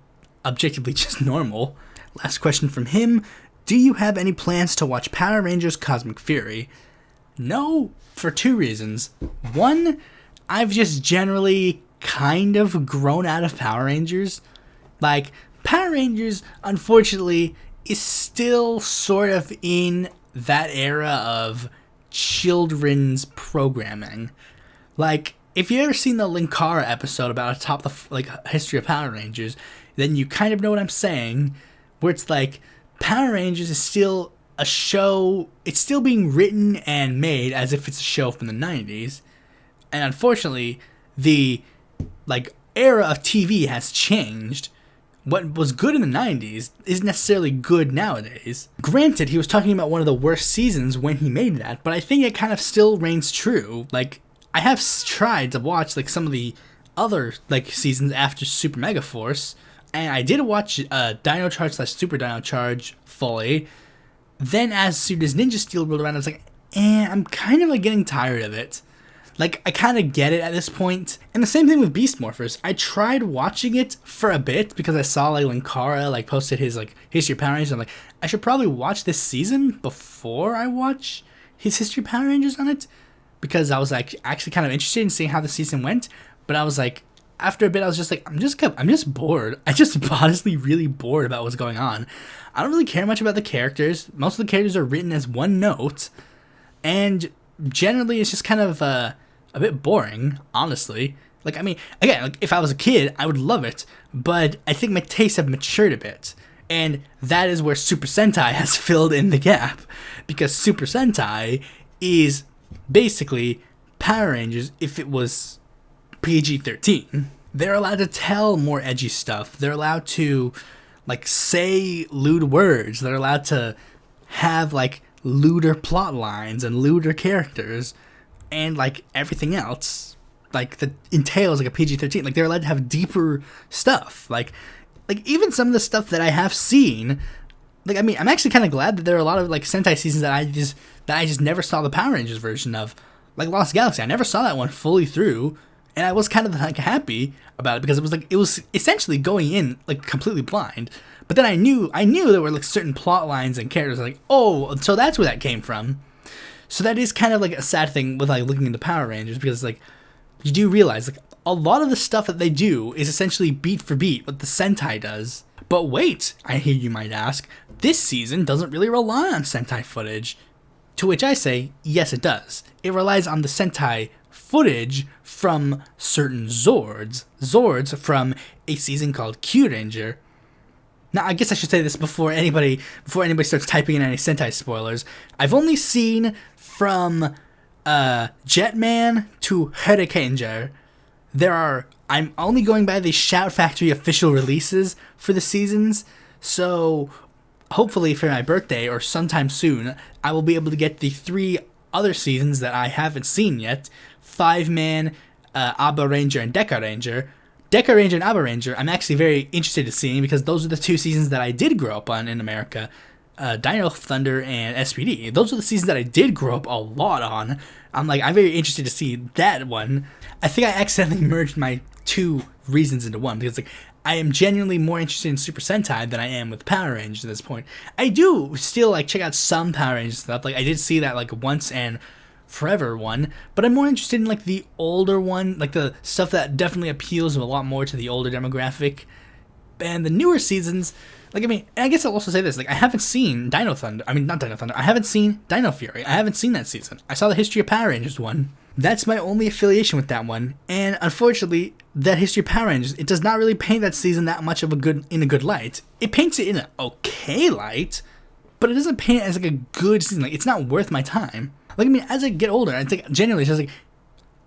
objectively just normal. Last question from him. Do you have any plans to watch Power Rangers Cosmic Fury? No, for two reasons. One, I've just generally kind of grown out of Power Rangers. Like, Power Rangers, unfortunately, is still sort of in that era of children's programming. Like, if you ever seen the Linkara episode about atop the history of Power Rangers, then you kind of know what I'm saying, where it's like Power Rangers is still a show. It's still being written and made as if it's a show from the 90s, and unfortunately, the era of TV has changed. What was good in the 90s isn't necessarily good nowadays. Granted, he was talking about one of the worst seasons when he made that, but I think it kind of still reigns true. Like, I have tried to watch, like, some of the other, like, seasons after Super Mega Force, and I did watch Dino Charge / Super Dino Charge fully. Then as soon as Ninja Steel rolled around, I was like, I'm kind of, like, getting tired of it. Like, I kind of get it at this point. And the same thing with Beast Morphers. I tried watching it for a bit because I saw, like, Linkara, like, posted his, like, History of Power Rangers. I'm like, I should probably watch this season before I watch his History of Power Rangers on it. Because I was, like, actually kind of interested in seeing how the season went. But I was, like, after a bit, I was just, like, I'm just bored. I just honestly really bored about what's going on. I don't really care much about the characters. Most of the characters are written as one note. And generally, it's just kind of, a bit boring, honestly. Like, I mean, again, like, if I was a kid, I would love it, but I think my tastes have matured a bit. And that is where Super Sentai has filled in the gap, because Super Sentai is basically Power Rangers if it was PG-13. They're allowed to tell more edgy stuff. They're allowed to, like, say lewd words. They're allowed to have, like, lewder plot lines and lewder characters and, like, everything else, like, that entails, like, a PG-13. Like, they're allowed to have deeper stuff. Like even some of the stuff that I have seen, like, I mean, I'm actually kind of glad that there are a lot of, like, Sentai seasons that I just never saw the Power Rangers version of. Like, Lost Galaxy, I never saw that one fully through, and I was kind of, like, happy about it, because it was essentially going in, like, completely blind. But then I knew there were, like, certain plot lines and characters, like, oh, so that's where that came from. So that is kind of, like, a sad thing with, like, looking into Power Rangers, because, like, you do realize, like, a lot of the stuff that they do is essentially beat for beat what the Sentai does. But wait, I hear you might ask, this season doesn't really rely on Sentai footage. To which I say, yes it does. It relies on the Sentai footage from certain Zords from a season called Kyuranger. Now, I guess I should say this before anybody starts typing in any Sentai spoilers. I've only seen from Jetman to Hurricaneger. I'm only going by the Shout Factory official releases for the seasons, so hopefully for my birthday or sometime soon, I will be able to get the 3 other seasons that I haven't seen yet. 5-Man, Abba Ranger, and Deca Ranger. Deca Ranger and Abba Ranger, I'm actually very interested in seeing, because those are the 2 seasons that I did grow up on in America. Dino Thunder and SPD. Those are the seasons that I did grow up a lot on. I'm very interested to see that one. I think I accidentally merged my 2 reasons into one, because, like, I am genuinely more interested in Super Sentai than I am with Power Rangers at this point. I do still, like, check out some Power Rangers stuff. Like, I did see that, like, Once and Forever one, but I'm more interested in, like, the older one, like, the stuff that definitely appeals a lot more to the older demographic. And the newer seasons, like, I mean, and I guess I'll also say this, like, I haven't seen I haven't seen Dino Fury. I haven't seen that season. I saw the History of Power Rangers one. That's my only affiliation with that one, and unfortunately, that History of Power Rangers, it does not really paint that season that much of in a good light. It paints it in an okay light, but it doesn't paint it as, like, a good season. Like, it's not worth my time. Like, I mean, as I get older, I think, generally, it's just like,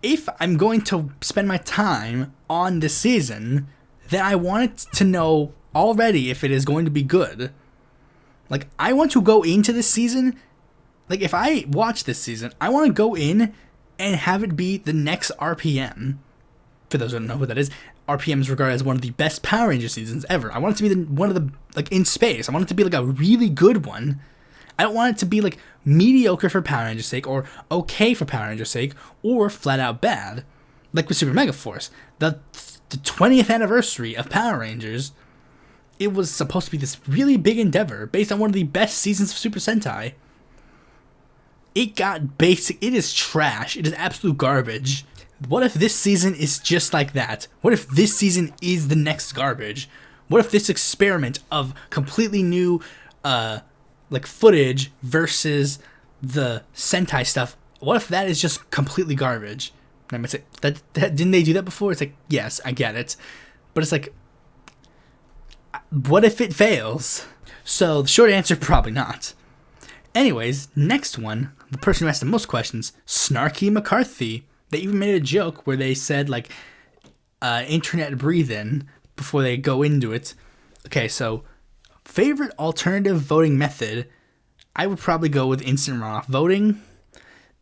if I'm going to spend my time on this season, then I want it to know already if it is going to be good. Like, I want to go into this season, like, if I watch this season, I want to go in and have it be the next RPM. For those who don't know what that is, RPM is regarded as one of the best Power Ranger seasons ever. I want it to be one of the, like, in space. I want it to be, like, a really good one. I don't want it to be, like, mediocre for Power Ranger's sake, or okay for Power Ranger's sake, or flat out bad. Like with Super Mega Force, the 20th anniversary of Power Rangers, it was supposed to be this really big endeavor based on one of the best seasons of Super Sentai. It got basic. It is trash. It is absolute garbage. What if this season is just like that? What if this season is the next garbage? What if this experiment of completely new, like, footage versus the Sentai stuff, what if that is just completely garbage? And I might say, that didn't they do that before? It's like, yes, I get it. But it's like, what if it fails? So the short answer, probably not. Anyways, next one, the person who asked the most questions, Snarky McCarthy. They even made a joke where they said, like, internet breathe-in before they go into it. Okay, so favorite alternative voting method, I would probably go with instant runoff voting.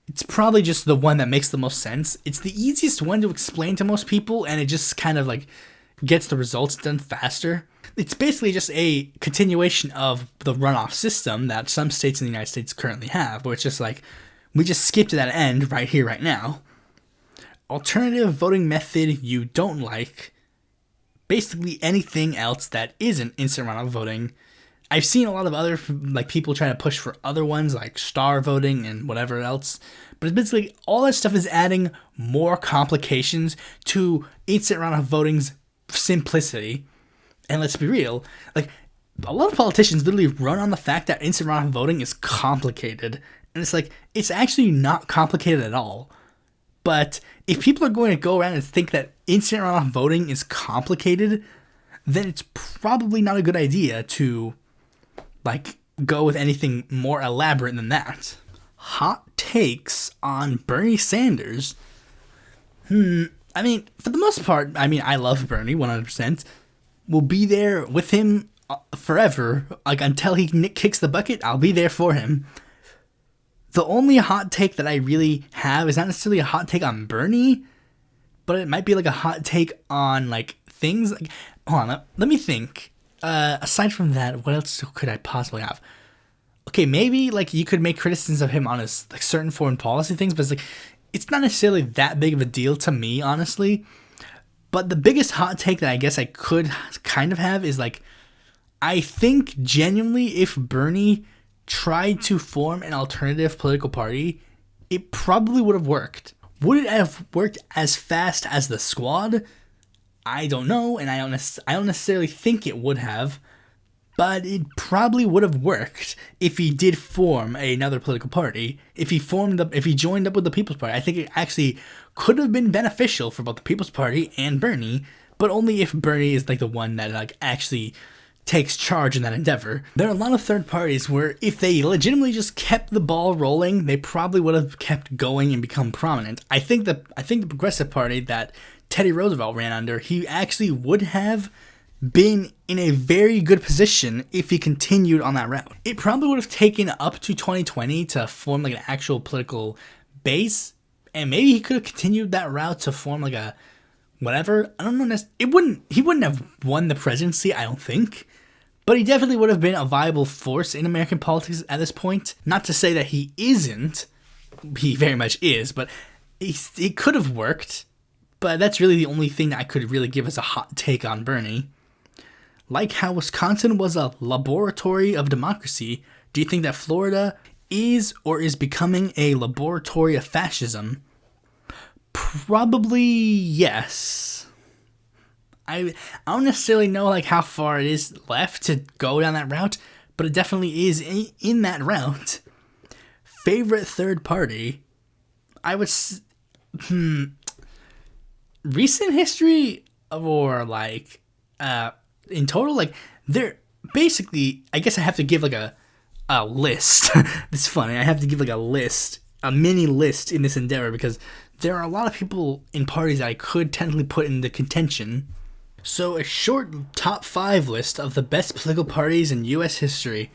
It's probably just the one that makes the most sense. It's the easiest one to explain to most people, and it just kind of, like, gets the results done faster. It's basically just a continuation of the runoff system that some states in the United States currently have, where it's just like, we just skip to that end right here, right now. Alternative voting method you don't like, basically anything else that isn't instant runoff voting. I've seen a lot of other, like, people trying to push for other ones, like star voting and whatever else. But it's basically all that stuff is adding more complications to instant runoff voting's simplicity. And let's be real, like, a lot of politicians literally run on the fact that instant runoff voting is complicated. And it's like, it's actually not complicated at all. But if people are going to go around and think that instant runoff voting is complicated, then it's probably not a good idea to, like, go with anything more elaborate than that. Hot takes on Bernie Sanders. I mean, for the most part, I love Bernie 100%. We'll be there with him forever. Like, until he kicks the bucket, I'll be there for him. The only hot take that I really have is not necessarily a hot take on Bernie, but it might be like a hot take on, like, things. Like, hold on, let me think. Aside from that, what else could I possibly have? Okay, maybe, like, you could make criticisms of him on his, like, certain foreign policy things, but it's like, it's not necessarily that big of a deal to me, honestly. But the biggest hot take that I guess I could kind of have is, like, I think genuinely if Bernie tried to form an alternative political party, it probably would have worked. Would it have worked as fast as the Squad? I don't know, and I don't necessarily think it would have, but it probably would have worked if he did form another political party. If he joined up with the People's Party, I think it actually could have been beneficial for both the People's Party and Bernie, but only if Bernie is, like, the one that, like, actually takes charge in that endeavor. There are a lot of third parties where if they legitimately just kept the ball rolling, they probably would have kept going and become prominent. I think the Progressive Party that Teddy Roosevelt ran under, he actually would have been in a very good position if he continued on that route. It probably would have taken up to 2020 to form, like, an actual political base, and maybe he could have continued that route to form, like, a whatever. I don't know. He wouldn't have won the presidency, I don't think. But he definitely would have been a viable force in American politics at this point. Not to say that he isn't. He very much is, but it could have worked. But that's really the only thing that I could really give as a hot take on Bernie. Like how Wisconsin was a laboratory of democracy, do you think that Florida is or is becoming a laboratory of fascism? Probably yes. I don't necessarily know, like, how far it is left to go down that route, but it definitely is in that route. Favorite third party? I would... recent history, or, like, in total, like, they're basically... I guess I have to give, like, a list. It's funny. I have to give, like, a list. A mini list in this endeavor, because there are a lot of people in parties that I could technically put into contention. So a short top 5 list of the best political parties in U.S. history.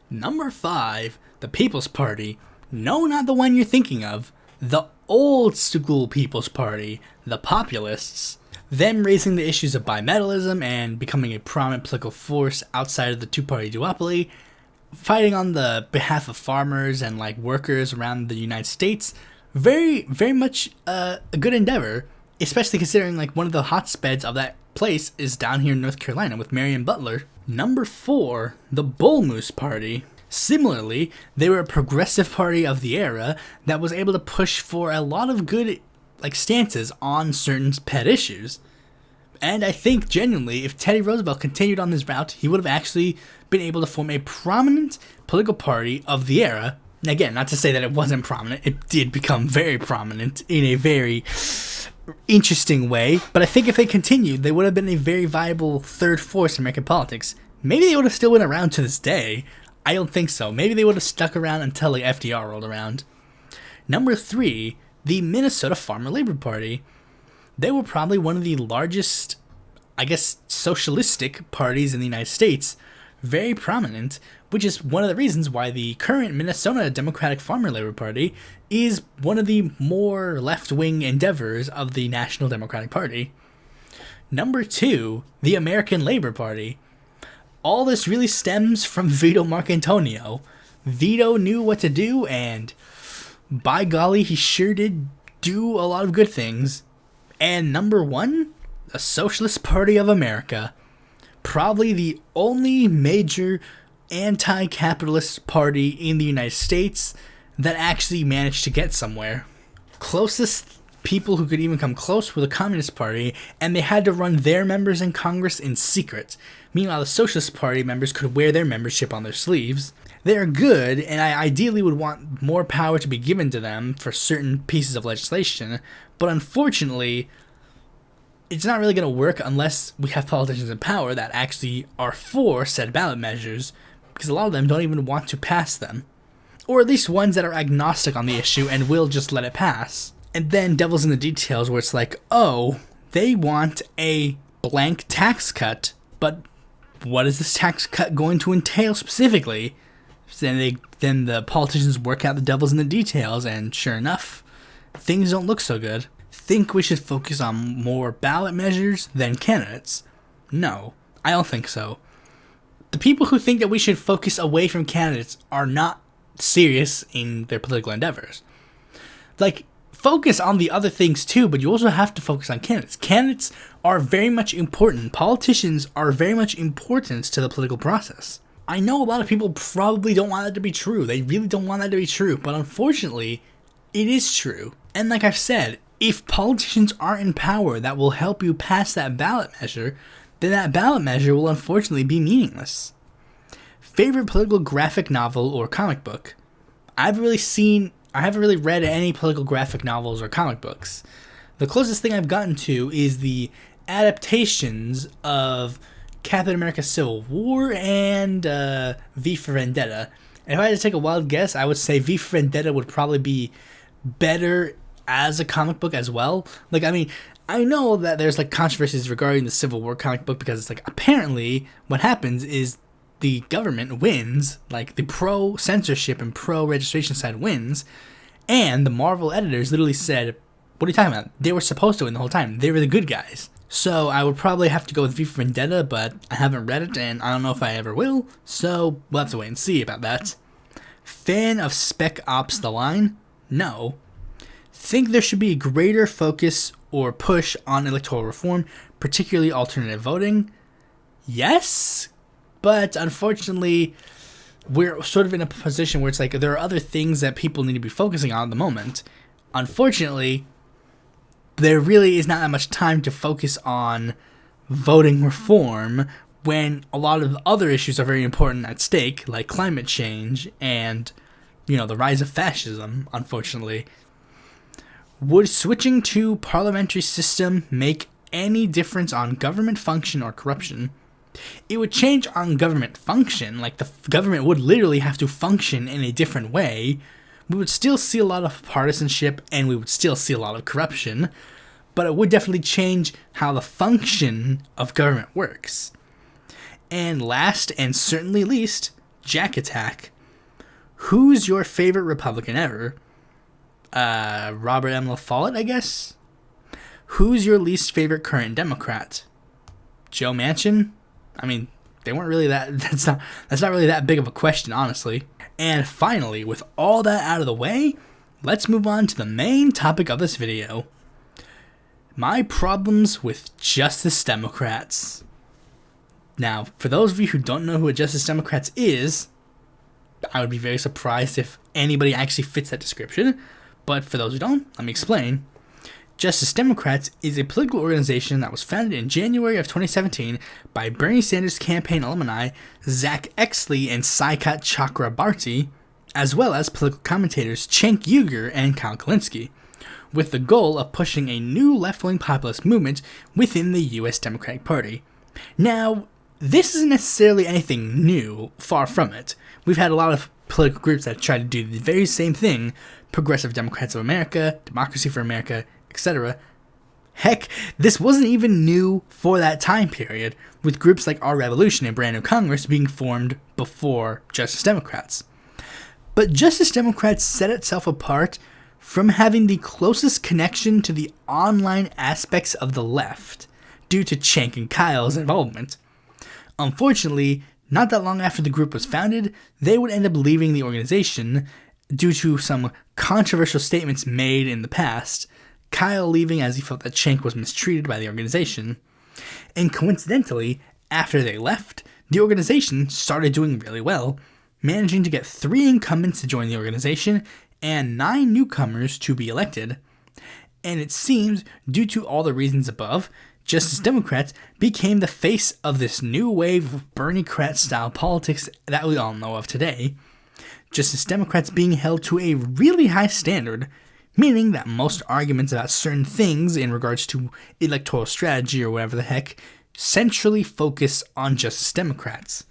Number 5, the People's Party. No, not the one you're thinking of. The old school People's Party, the Populists. Them raising the issues of bimetallism and becoming a prominent political force outside of the two-party duopoly. Fighting on the behalf of farmers and, like, workers around the United States. Very, very much a good endeavor, especially considering, like, one of the hotbeds of that place is down here in North Carolina with Marion Butler. Number 4, the Bull Moose Party. Similarly, they were a progressive party of the era that was able to push for a lot of good, like, stances on certain pet issues. And I think, genuinely, if Teddy Roosevelt continued on this route, he would have actually been able to form a prominent political party of the era. And again, not to say that it wasn't prominent, it did become very prominent in a very interesting way, but I think if they continued, they would have been a very viable third force in American politics. Maybe they would have still been around to this day. I don't think so. Maybe they would have stuck around until, like, FDR rolled around. Number 3, the Minnesota Farmer Labor Party. They were probably one of the largest, I guess, socialistic parties in the United States. Very prominent, which is one of the reasons why the current Minnesota Democratic Farmer Labor Party is one of the more left-wing endeavors of the National Democratic Party. Number 2, the American Labor Party. All this really stems from Vito Marcantonio. Vito knew what to do, and by golly, he sure did do a lot of good things. And number 1, the Socialist Party of America. Probably the only major anti-capitalist party in the United States that actually managed to get somewhere. Closest people who could even come close were the Communist Party, and they had to run their members in Congress in secret. Meanwhile, the Socialist Party members could wear their membership on their sleeves. They are good, and I ideally would want more power to be given to them for certain pieces of legislation, but unfortunately, it's not really going to work unless we have politicians in power that actually are for said ballot measures, because a lot of them don't even want to pass them. Or at least ones that are agnostic on the issue and will just let it pass. And then devil's in the details where it's like, oh, they want a blank tax cut, but what is this tax cut going to entail specifically? Then the politicians work out the devil's in the details, and sure enough, things don't look so good. Think we should focus on more ballot measures than candidates? No, I don't think so. The people who think that we should focus away from candidates are not serious in their political endeavors. Like, focus on the other things too, but you also have to focus on candidates. Candidates are very much important. Politicians are very much important to the political process. I know a lot of people probably don't want that to be true. They really don't want that to be true, but unfortunately, it is true. And like I've said, if politicians aren't in power that will help you pass that ballot measure, then that ballot measure will unfortunately be meaningless. Favorite political graphic novel or comic book? I haven't really read any political graphic novels or comic books. The closest thing I've gotten to is the adaptations of Captain America Civil War and V for Vendetta. And if I had to take a wild guess, I would say V for Vendetta would probably be better as a comic book as well. Like, I mean, I know that there's like controversies regarding the Civil War comic book because it's like apparently what happens is the government wins, like the pro-censorship and pro-registration side wins, and the Marvel editors literally said, what are you talking about? They were supposed to win the whole time. They were the good guys. So I would probably have to go with V for Vendetta, but I haven't read it, and I don't know if I ever will, so we'll have to wait and see about that. Fan of Spec Ops: The Line? No. Think there should be a greater focus or push on electoral reform, particularly alternative voting? Yes, but unfortunately, we're sort of in a position where it's like there are other things that people need to be focusing on at the moment. Unfortunately, there really is not that much time to focus on voting reform when a lot of other issues are very important at stake, like climate change and, the rise of fascism, unfortunately. Would switching to parliamentary system make any difference on government function or corruption? It would change on government function, like the government would literally have to function in a different way. We would still see a lot of partisanship and we would still see a lot of corruption, but it would definitely change how the function of government works. And last and certainly least, Jack Attack. Who's your favorite Republican ever? Robert M. La Follette, I guess? Who's your least favorite current Democrat? Joe Manchin? I mean, they weren't really that's not really that big of a question, honestly. And finally, with all that out of the way, let's move on to the main topic of this video. My problems with Justice Democrats. Now, for those of you who don't know who a Justice Democrats is, I would be very surprised if anybody actually fits that description. But for those who don't, let me explain. Justice Democrats is a political organization that was founded in January of 2017 by Bernie Sanders campaign alumni Zach Exley and Saikat Chakrabarty, as well as political commentators Cenk Uygur and Kyle Kulinski, with the goal of pushing a new left-wing populist movement within the U.S. Democratic Party. Now, this isn't necessarily anything new, far from it. We've had a lot of political groups that try to do the very same thing: Progressive Democrats of America, Democracy for America, etc. Heck, this wasn't even new for that time period, with groups like Our Revolution and Brand New Congress being formed before Justice Democrats. But Justice Democrats set itself apart from having the closest connection to the online aspects of the left, due to Cenk and Kyle's involvement. Unfortunately, not that long after the group was founded, they would end up leaving the organization due to some controversial statements made in the past, Kyle leaving as he felt that Cenk was mistreated by the organization. And coincidentally, after they left, the organization started doing really well, managing to get 3 incumbents to join the organization and 9 newcomers to be elected. And it seems, due to all the reasons above, Justice Democrats became the face of this new wave of Bernie-crat-style politics that we all know of today. Justice Democrats being held to a really high standard, meaning that most arguments about certain things in regards to electoral strategy or whatever the heck centrally focus on Justice Democrats.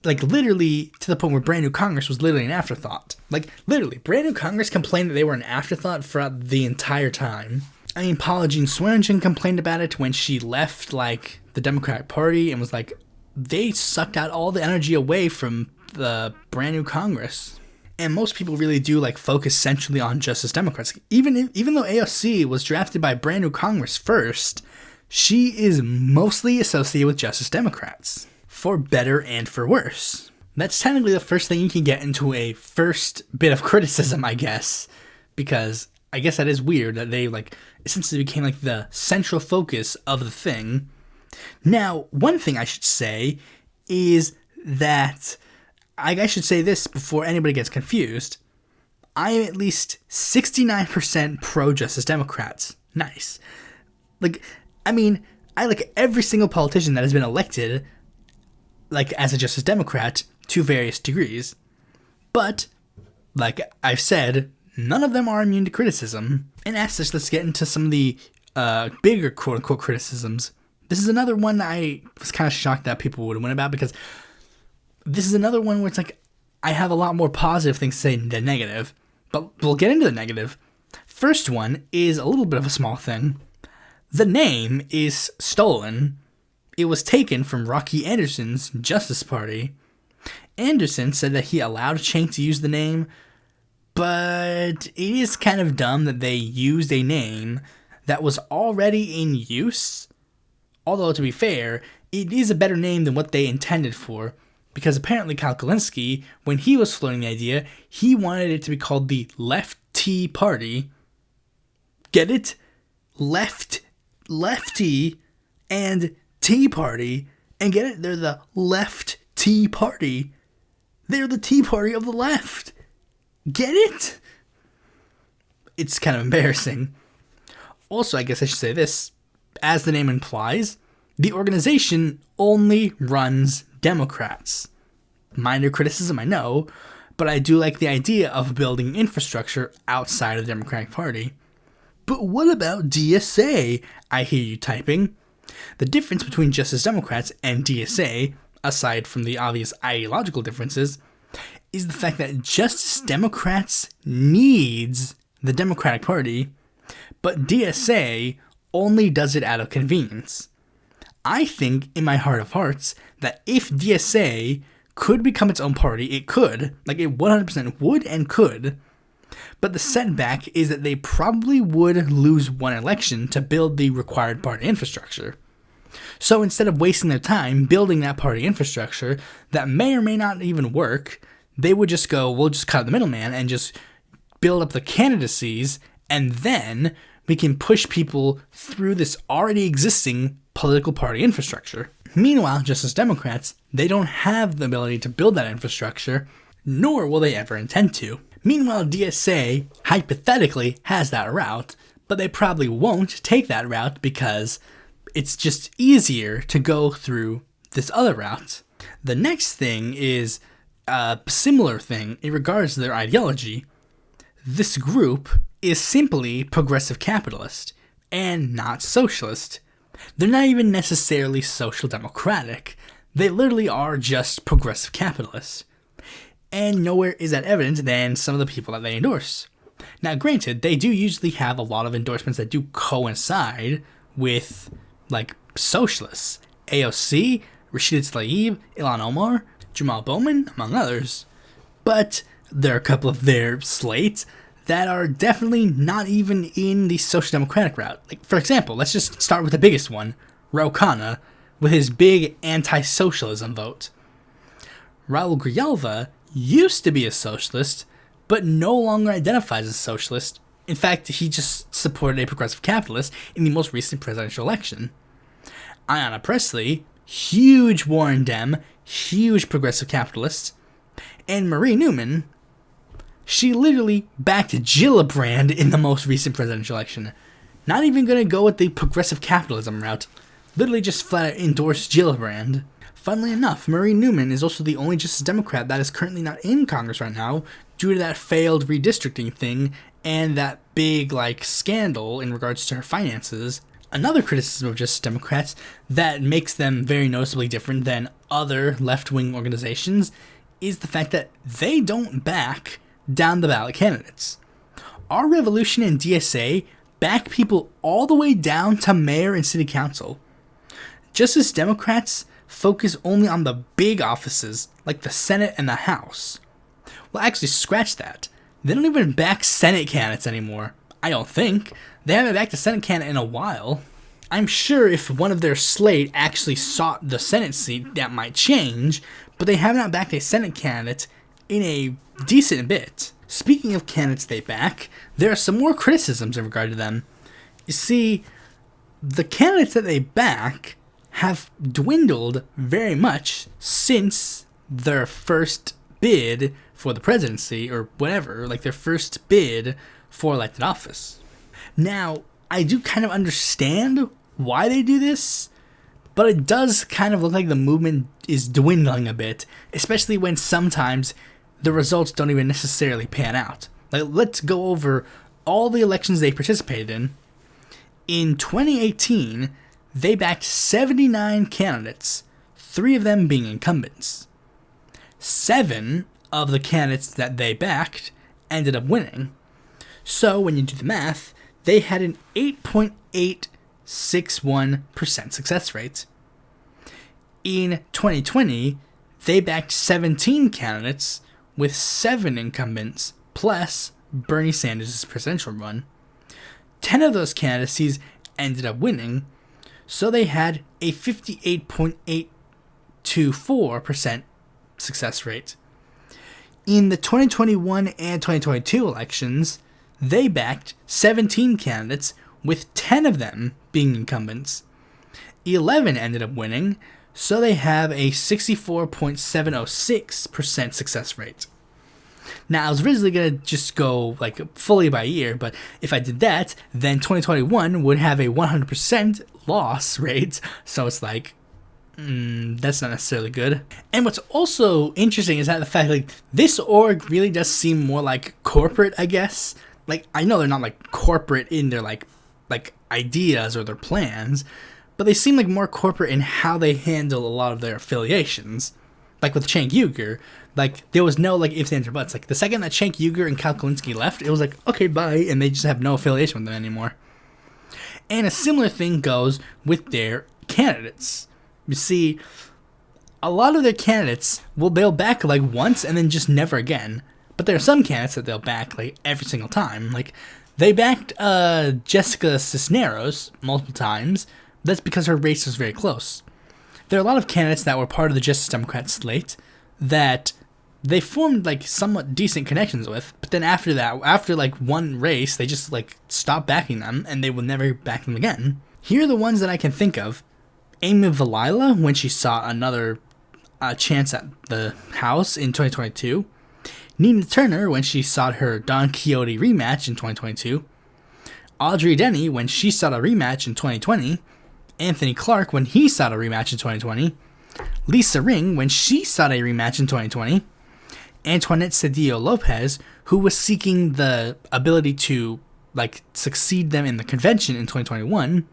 Like, literally, to the point where brand new Congress was literally an afterthought. Like, literally, brand new Congress complained that they were an afterthought throughout the entire time. I mean, Paula Jean Swearengin complained about it when she left, like, the Democratic Party and was like, they sucked out all the energy away from the brand new Congress. And most people really do, like, focus centrally on Justice Democrats. Even though AOC was drafted by brand new Congress first, she is mostly associated with Justice Democrats, for better and for worse. That's technically the first thing you can get into a first bit of criticism, I guess, because I guess that is weird that they, like, essentially became, like, the central focus of the thing. Now, one thing I should say is that I should say this before anybody gets confused. I am at least 69% pro-Justice Democrats. Nice. Like, I mean, I like every single politician that has been elected, like, as a Justice Democrat to various degrees. But, like I've said, none of them are immune to criticism. And as such, let's get into some of the bigger quote-unquote criticisms. This is another one that I was kind of shocked that people would win about, because this is another one where it's like, I have a lot more positive things to say than negative, but we'll get into the negative. First one is a little bit of a small thing. The name is stolen. It was taken from Rocky Anderson's Justice Party. Anderson said that he allowed Chang to use the name, but it is kind of dumb that they used a name that was already in use. Although, to be fair, it is a better name than what they intended for, because apparently Kyle Kulinski, when he was floating the idea, he wanted it to be called the Left Tea Party. Get it? Lefty, and Tea Party. And get it? They're the Left Tea Party. They're the Tea Party of the left. Get it? It's kind of embarrassing. Also, I guess I should say this. As the name implies, the organization only runs Democrats. Minor criticism, I know, but I do like the idea of building infrastructure outside of the Democratic Party. But what about DSA? I hear you typing. The difference between Justice Democrats and DSA, aside from the obvious ideological differences, is the fact that Justice Democrats needs the Democratic Party, but DSA only does it out of convenience. I think, in my heart of hearts, that if DSA could become its own party, it could. Like, it 100% would and could. But the setback is that they probably would lose one election to build the required party infrastructure. So instead of wasting their time building that party infrastructure that may or may not even work, they would just go, we'll just cut out the middleman and just build up the candidacies, and then we can push people through this already existing political party infrastructure. Meanwhile, Justice Democrats, they don't have the ability to build that infrastructure, nor will they ever intend to. Meanwhile, DSA, hypothetically, has that route, but they probably won't take that route because it's just easier to go through this other route. The next thing is a similar thing in regards to their ideology. This group is simply progressive capitalist and not socialist. They're not even necessarily social democratic. They literally are just progressive capitalists. And nowhere is that evident than some of the people that they endorse. Now, granted, they do usually have a lot of endorsements that do coincide with, like, socialists. AOC, Rashida Tlaib, Ilhan Omar, Jamal Bowman, among others. But there are a couple of their slates that are definitely not even in the social democratic route. Like, for example, let's just start with the biggest one, Ro Khanna, with his big anti-socialism vote. Raul Grijalva used to be a socialist, but no longer identifies as socialist. In fact, he just supported a progressive capitalist in the most recent presidential election. Ayanna Pressley, huge Warren Dem, huge progressive capitalist. And Marie Newman, she literally backed Gillibrand in the most recent presidential election. Not even going to go with the progressive capitalism route. Literally just flat out endorsed Gillibrand. Funnily enough, Marie Newman is also the only Justice Democrat that is currently not in Congress right now due to that failed redistricting thing and that big like scandal in regards to her finances. Another criticism of Justice Democrats that makes them very noticeably different than other left-wing organizations is the fact that they don't back down the ballot candidates. Our Revolution and DSA back people all the way down to mayor and city council. Justice Democrats focus only on the big offices like the Senate and the House. Well, actually, scratch that. They don't even back Senate candidates anymore. I don't think. They haven't backed a Senate candidate in a while. I'm sure if one of their slate actually sought the Senate seat, that might change, but they have not backed a Senate candidate in a decent bit. Speaking of candidates they back, there are some more criticisms in regard to them. You see, the candidates that they back have dwindled very much since their first bid for the presidency, or whatever, like their first bid for elected office. Now, I do kind of understand why they do this, but it does kind of look like the movement is dwindling a bit, especially when sometimes the results don't even necessarily pan out. Like, let's go over all the elections they participated in. In 2018, they backed 79 candidates, 3 of them being incumbents. 7 of the candidates that they backed ended up winning. So, when you do the math, they had an 8.861% success rate. In 2020, they backed 17 candidates with 7 incumbents plus Bernie Sanders' presidential run. 10 of those candidacies ended up winning, so they had a 58.824% success rate. In the 2021 and 2022 elections, they backed 17 candidates, with 10 of them being incumbents. 11 ended up winning, so they have a 64.706% success rate. Now, I was originally going to just go like fully by year, but if I did that, then 2021 would have a 100% loss rate, so it's like, that's not necessarily good. And what's also interesting is that the fact like this org really does seem more like corporate, I guess. Like, I know they're not like corporate in their like ideas or their plans, but they seem like more corporate in how they handle a lot of their affiliations. Like with Cenk Uygur, like there was no like ifs, ands, or buts. Like the second that Cenk Uygur and Cal Kalinske left, it was like, okay, bye, and they just have no affiliation with them anymore. And a similar thing goes with their candidates. You see, a lot of their candidates, well, they'll back like once and then just never again. But there are some candidates that they'll back like every single time. Like they backed Jessica Cisneros multiple times. That's because her race was very close. There are a lot of candidates that were part of the Justice Democrat slate that they formed like somewhat decent connections with, but then after that, after like one race, they just like stopped backing them and they will never back them again. Here are the ones that I can think of. Amy Valila, when she saw another chance at the House in 2022. Nina Turner, when she sought her Don Quixote rematch in 2022. Audrey Denny, when she sought a rematch in 2020. Anthony Clark, when he sought a rematch in 2020. Lisa Ring, when she sought a rematch in 2020. Antoinette Cedillo Lopez, who was seeking the ability to like succeed them in the convention in 2021.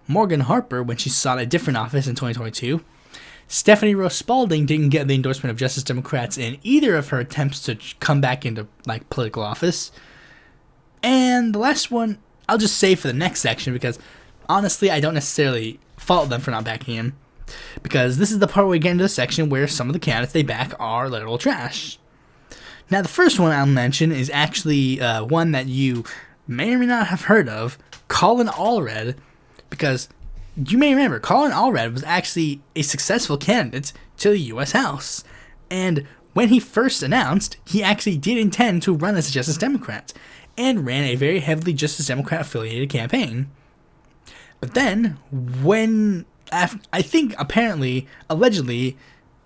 Morgan Harper, when she sought a different office in 2022. Stephanie Rose Spalding didn't get the endorsement of Justice Democrats in either of her attempts to come back into like political office. And the last one, I'll just save for the next section because honestly, I don't necessarily fault them for not backing him. Because this is the part where we get into the section where some of the candidates they back are literal trash. Now, the first one I'll mention is actually one that you may or may not have heard of, Colin Allred, because you may remember, Colin Allred was actually a successful candidate to the U.S. House. And when he first announced, he actually did intend to run as a Justice Democrat, and ran a very heavily Justice Democrat-affiliated campaign. But then, when, I think, apparently, allegedly,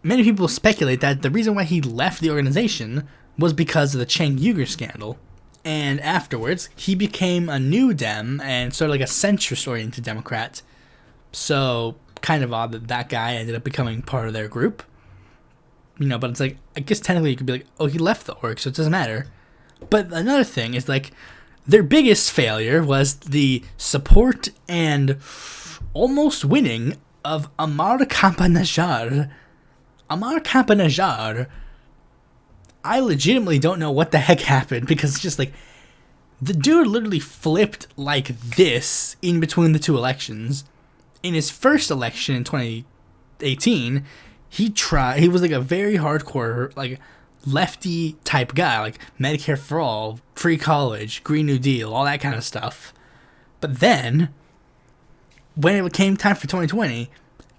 many people speculate that the reason why he left the organization was because of the Cenk Uygur scandal. And afterwards, he became a new Dem and sort of like a centrist-oriented Democrat. So, kind of odd that that guy ended up becoming part of their group. You know, but it's like, I guess technically you could be like, oh, he left the org, so it doesn't matter. But another thing is, like, their biggest failure was the support and almost winning of Amar Campanajard. Amar Campanajard, I legitimately don't know what the heck happened, because it's just like, the dude literally flipped like this in between the two elections. In his first election in 2018, he was like a very hardcore, like, lefty type guy, like Medicare for all, free college, Green New Deal, all that kind of stuff. But then, when it came time for 2020,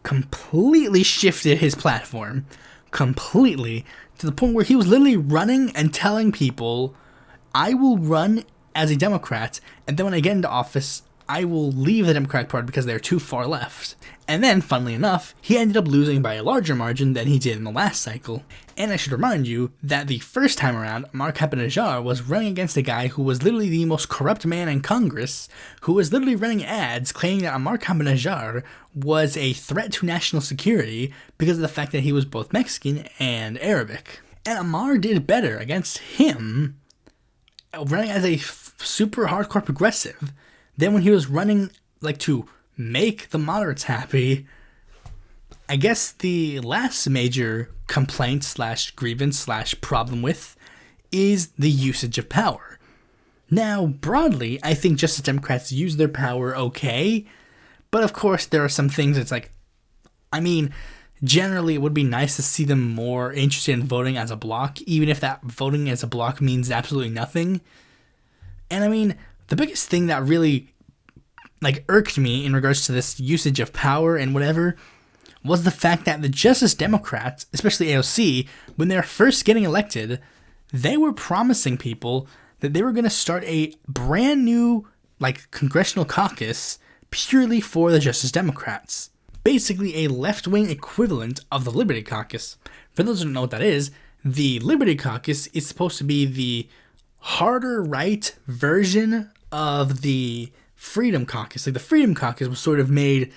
completely shifted his platform. Completely. To the point where he was literally running and telling people, I will run as a Democrat, and then when I get into office, I will leave the Democratic Party because they're too far left. And then, funnily enough, he ended up losing by a larger margin than he did in the last cycle. And I should remind you that the first time around, Mark Campanajard was running against a guy who was literally the most corrupt man in Congress, who was literally running ads claiming that Mark Campanajard was a threat to national security because of the fact that he was both Mexican and Arabic. And Amar did better against him, running as a super hardcore progressive, than when he was running, like, to make the moderates happy. I guess the last major complaint / grievance / problem with is the usage of power. Now, broadly, I think Justice Democrats use their power okay, but of course there are some things that's like, I mean, generally it would be nice to see them more interested in voting as a block, even if that voting as a block means absolutely nothing. And I mean, the biggest thing that really, like, irked me in regards to this usage of power and whatever was the fact that the Justice Democrats, especially AOC, when they were first getting elected, they were promising people that they were going to start a brand new, like, congressional caucus purely for the Justice Democrats. Basically a left-wing equivalent of the Liberty Caucus. For those who don't know what that is, the Liberty Caucus is supposed to be the harder right version of the Freedom Caucus. Like, the Freedom Caucus was sort of made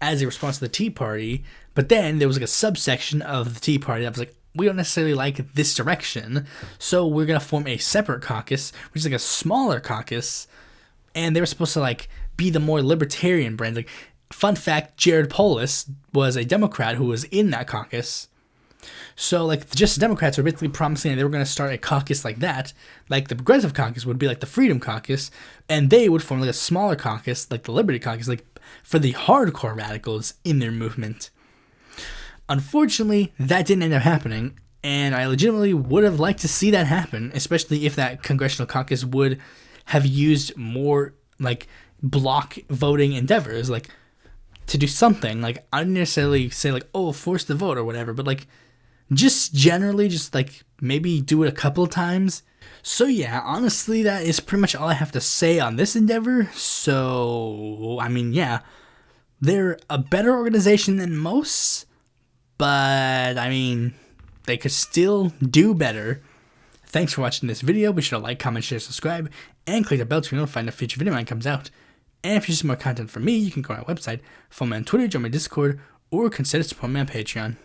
as a response to the Tea Party, but then there was like a subsection of the Tea Party that was like, we don't necessarily like this direction, so we're going to form a separate caucus, which is like a smaller caucus, and they were supposed to, like, be the more libertarian brand. Like, fun fact, Jared Polis was a Democrat who was in that caucus. So, like, the Justice Democrats were basically promising that they were going to start a caucus like that. Like, the Progressive Caucus would be like the Freedom Caucus, and they would form like a smaller caucus, like the Liberty Caucus, like, for the hardcore radicals in their movement. Unfortunately, that didn't end up happening, and I legitimately would have liked to see that happen, especially if that congressional caucus would have used more, like, block voting endeavors, like, to do something. Like, I didn't necessarily say, like, oh, force the vote or whatever, but, like, just generally, just, like, maybe do it a couple of times. So, yeah, honestly, that is pretty much all I have to say on this endeavor. So, I mean, yeah, they're a better organization than most, but, I mean, they could still do better. Thanks for watching this video. Be sure to like, comment, share, subscribe, and click the bell to be notified when a future video mine comes out. And if you see more content from me, you can go to my website, follow me on Twitter, join my Discord, or consider supporting me on Patreon.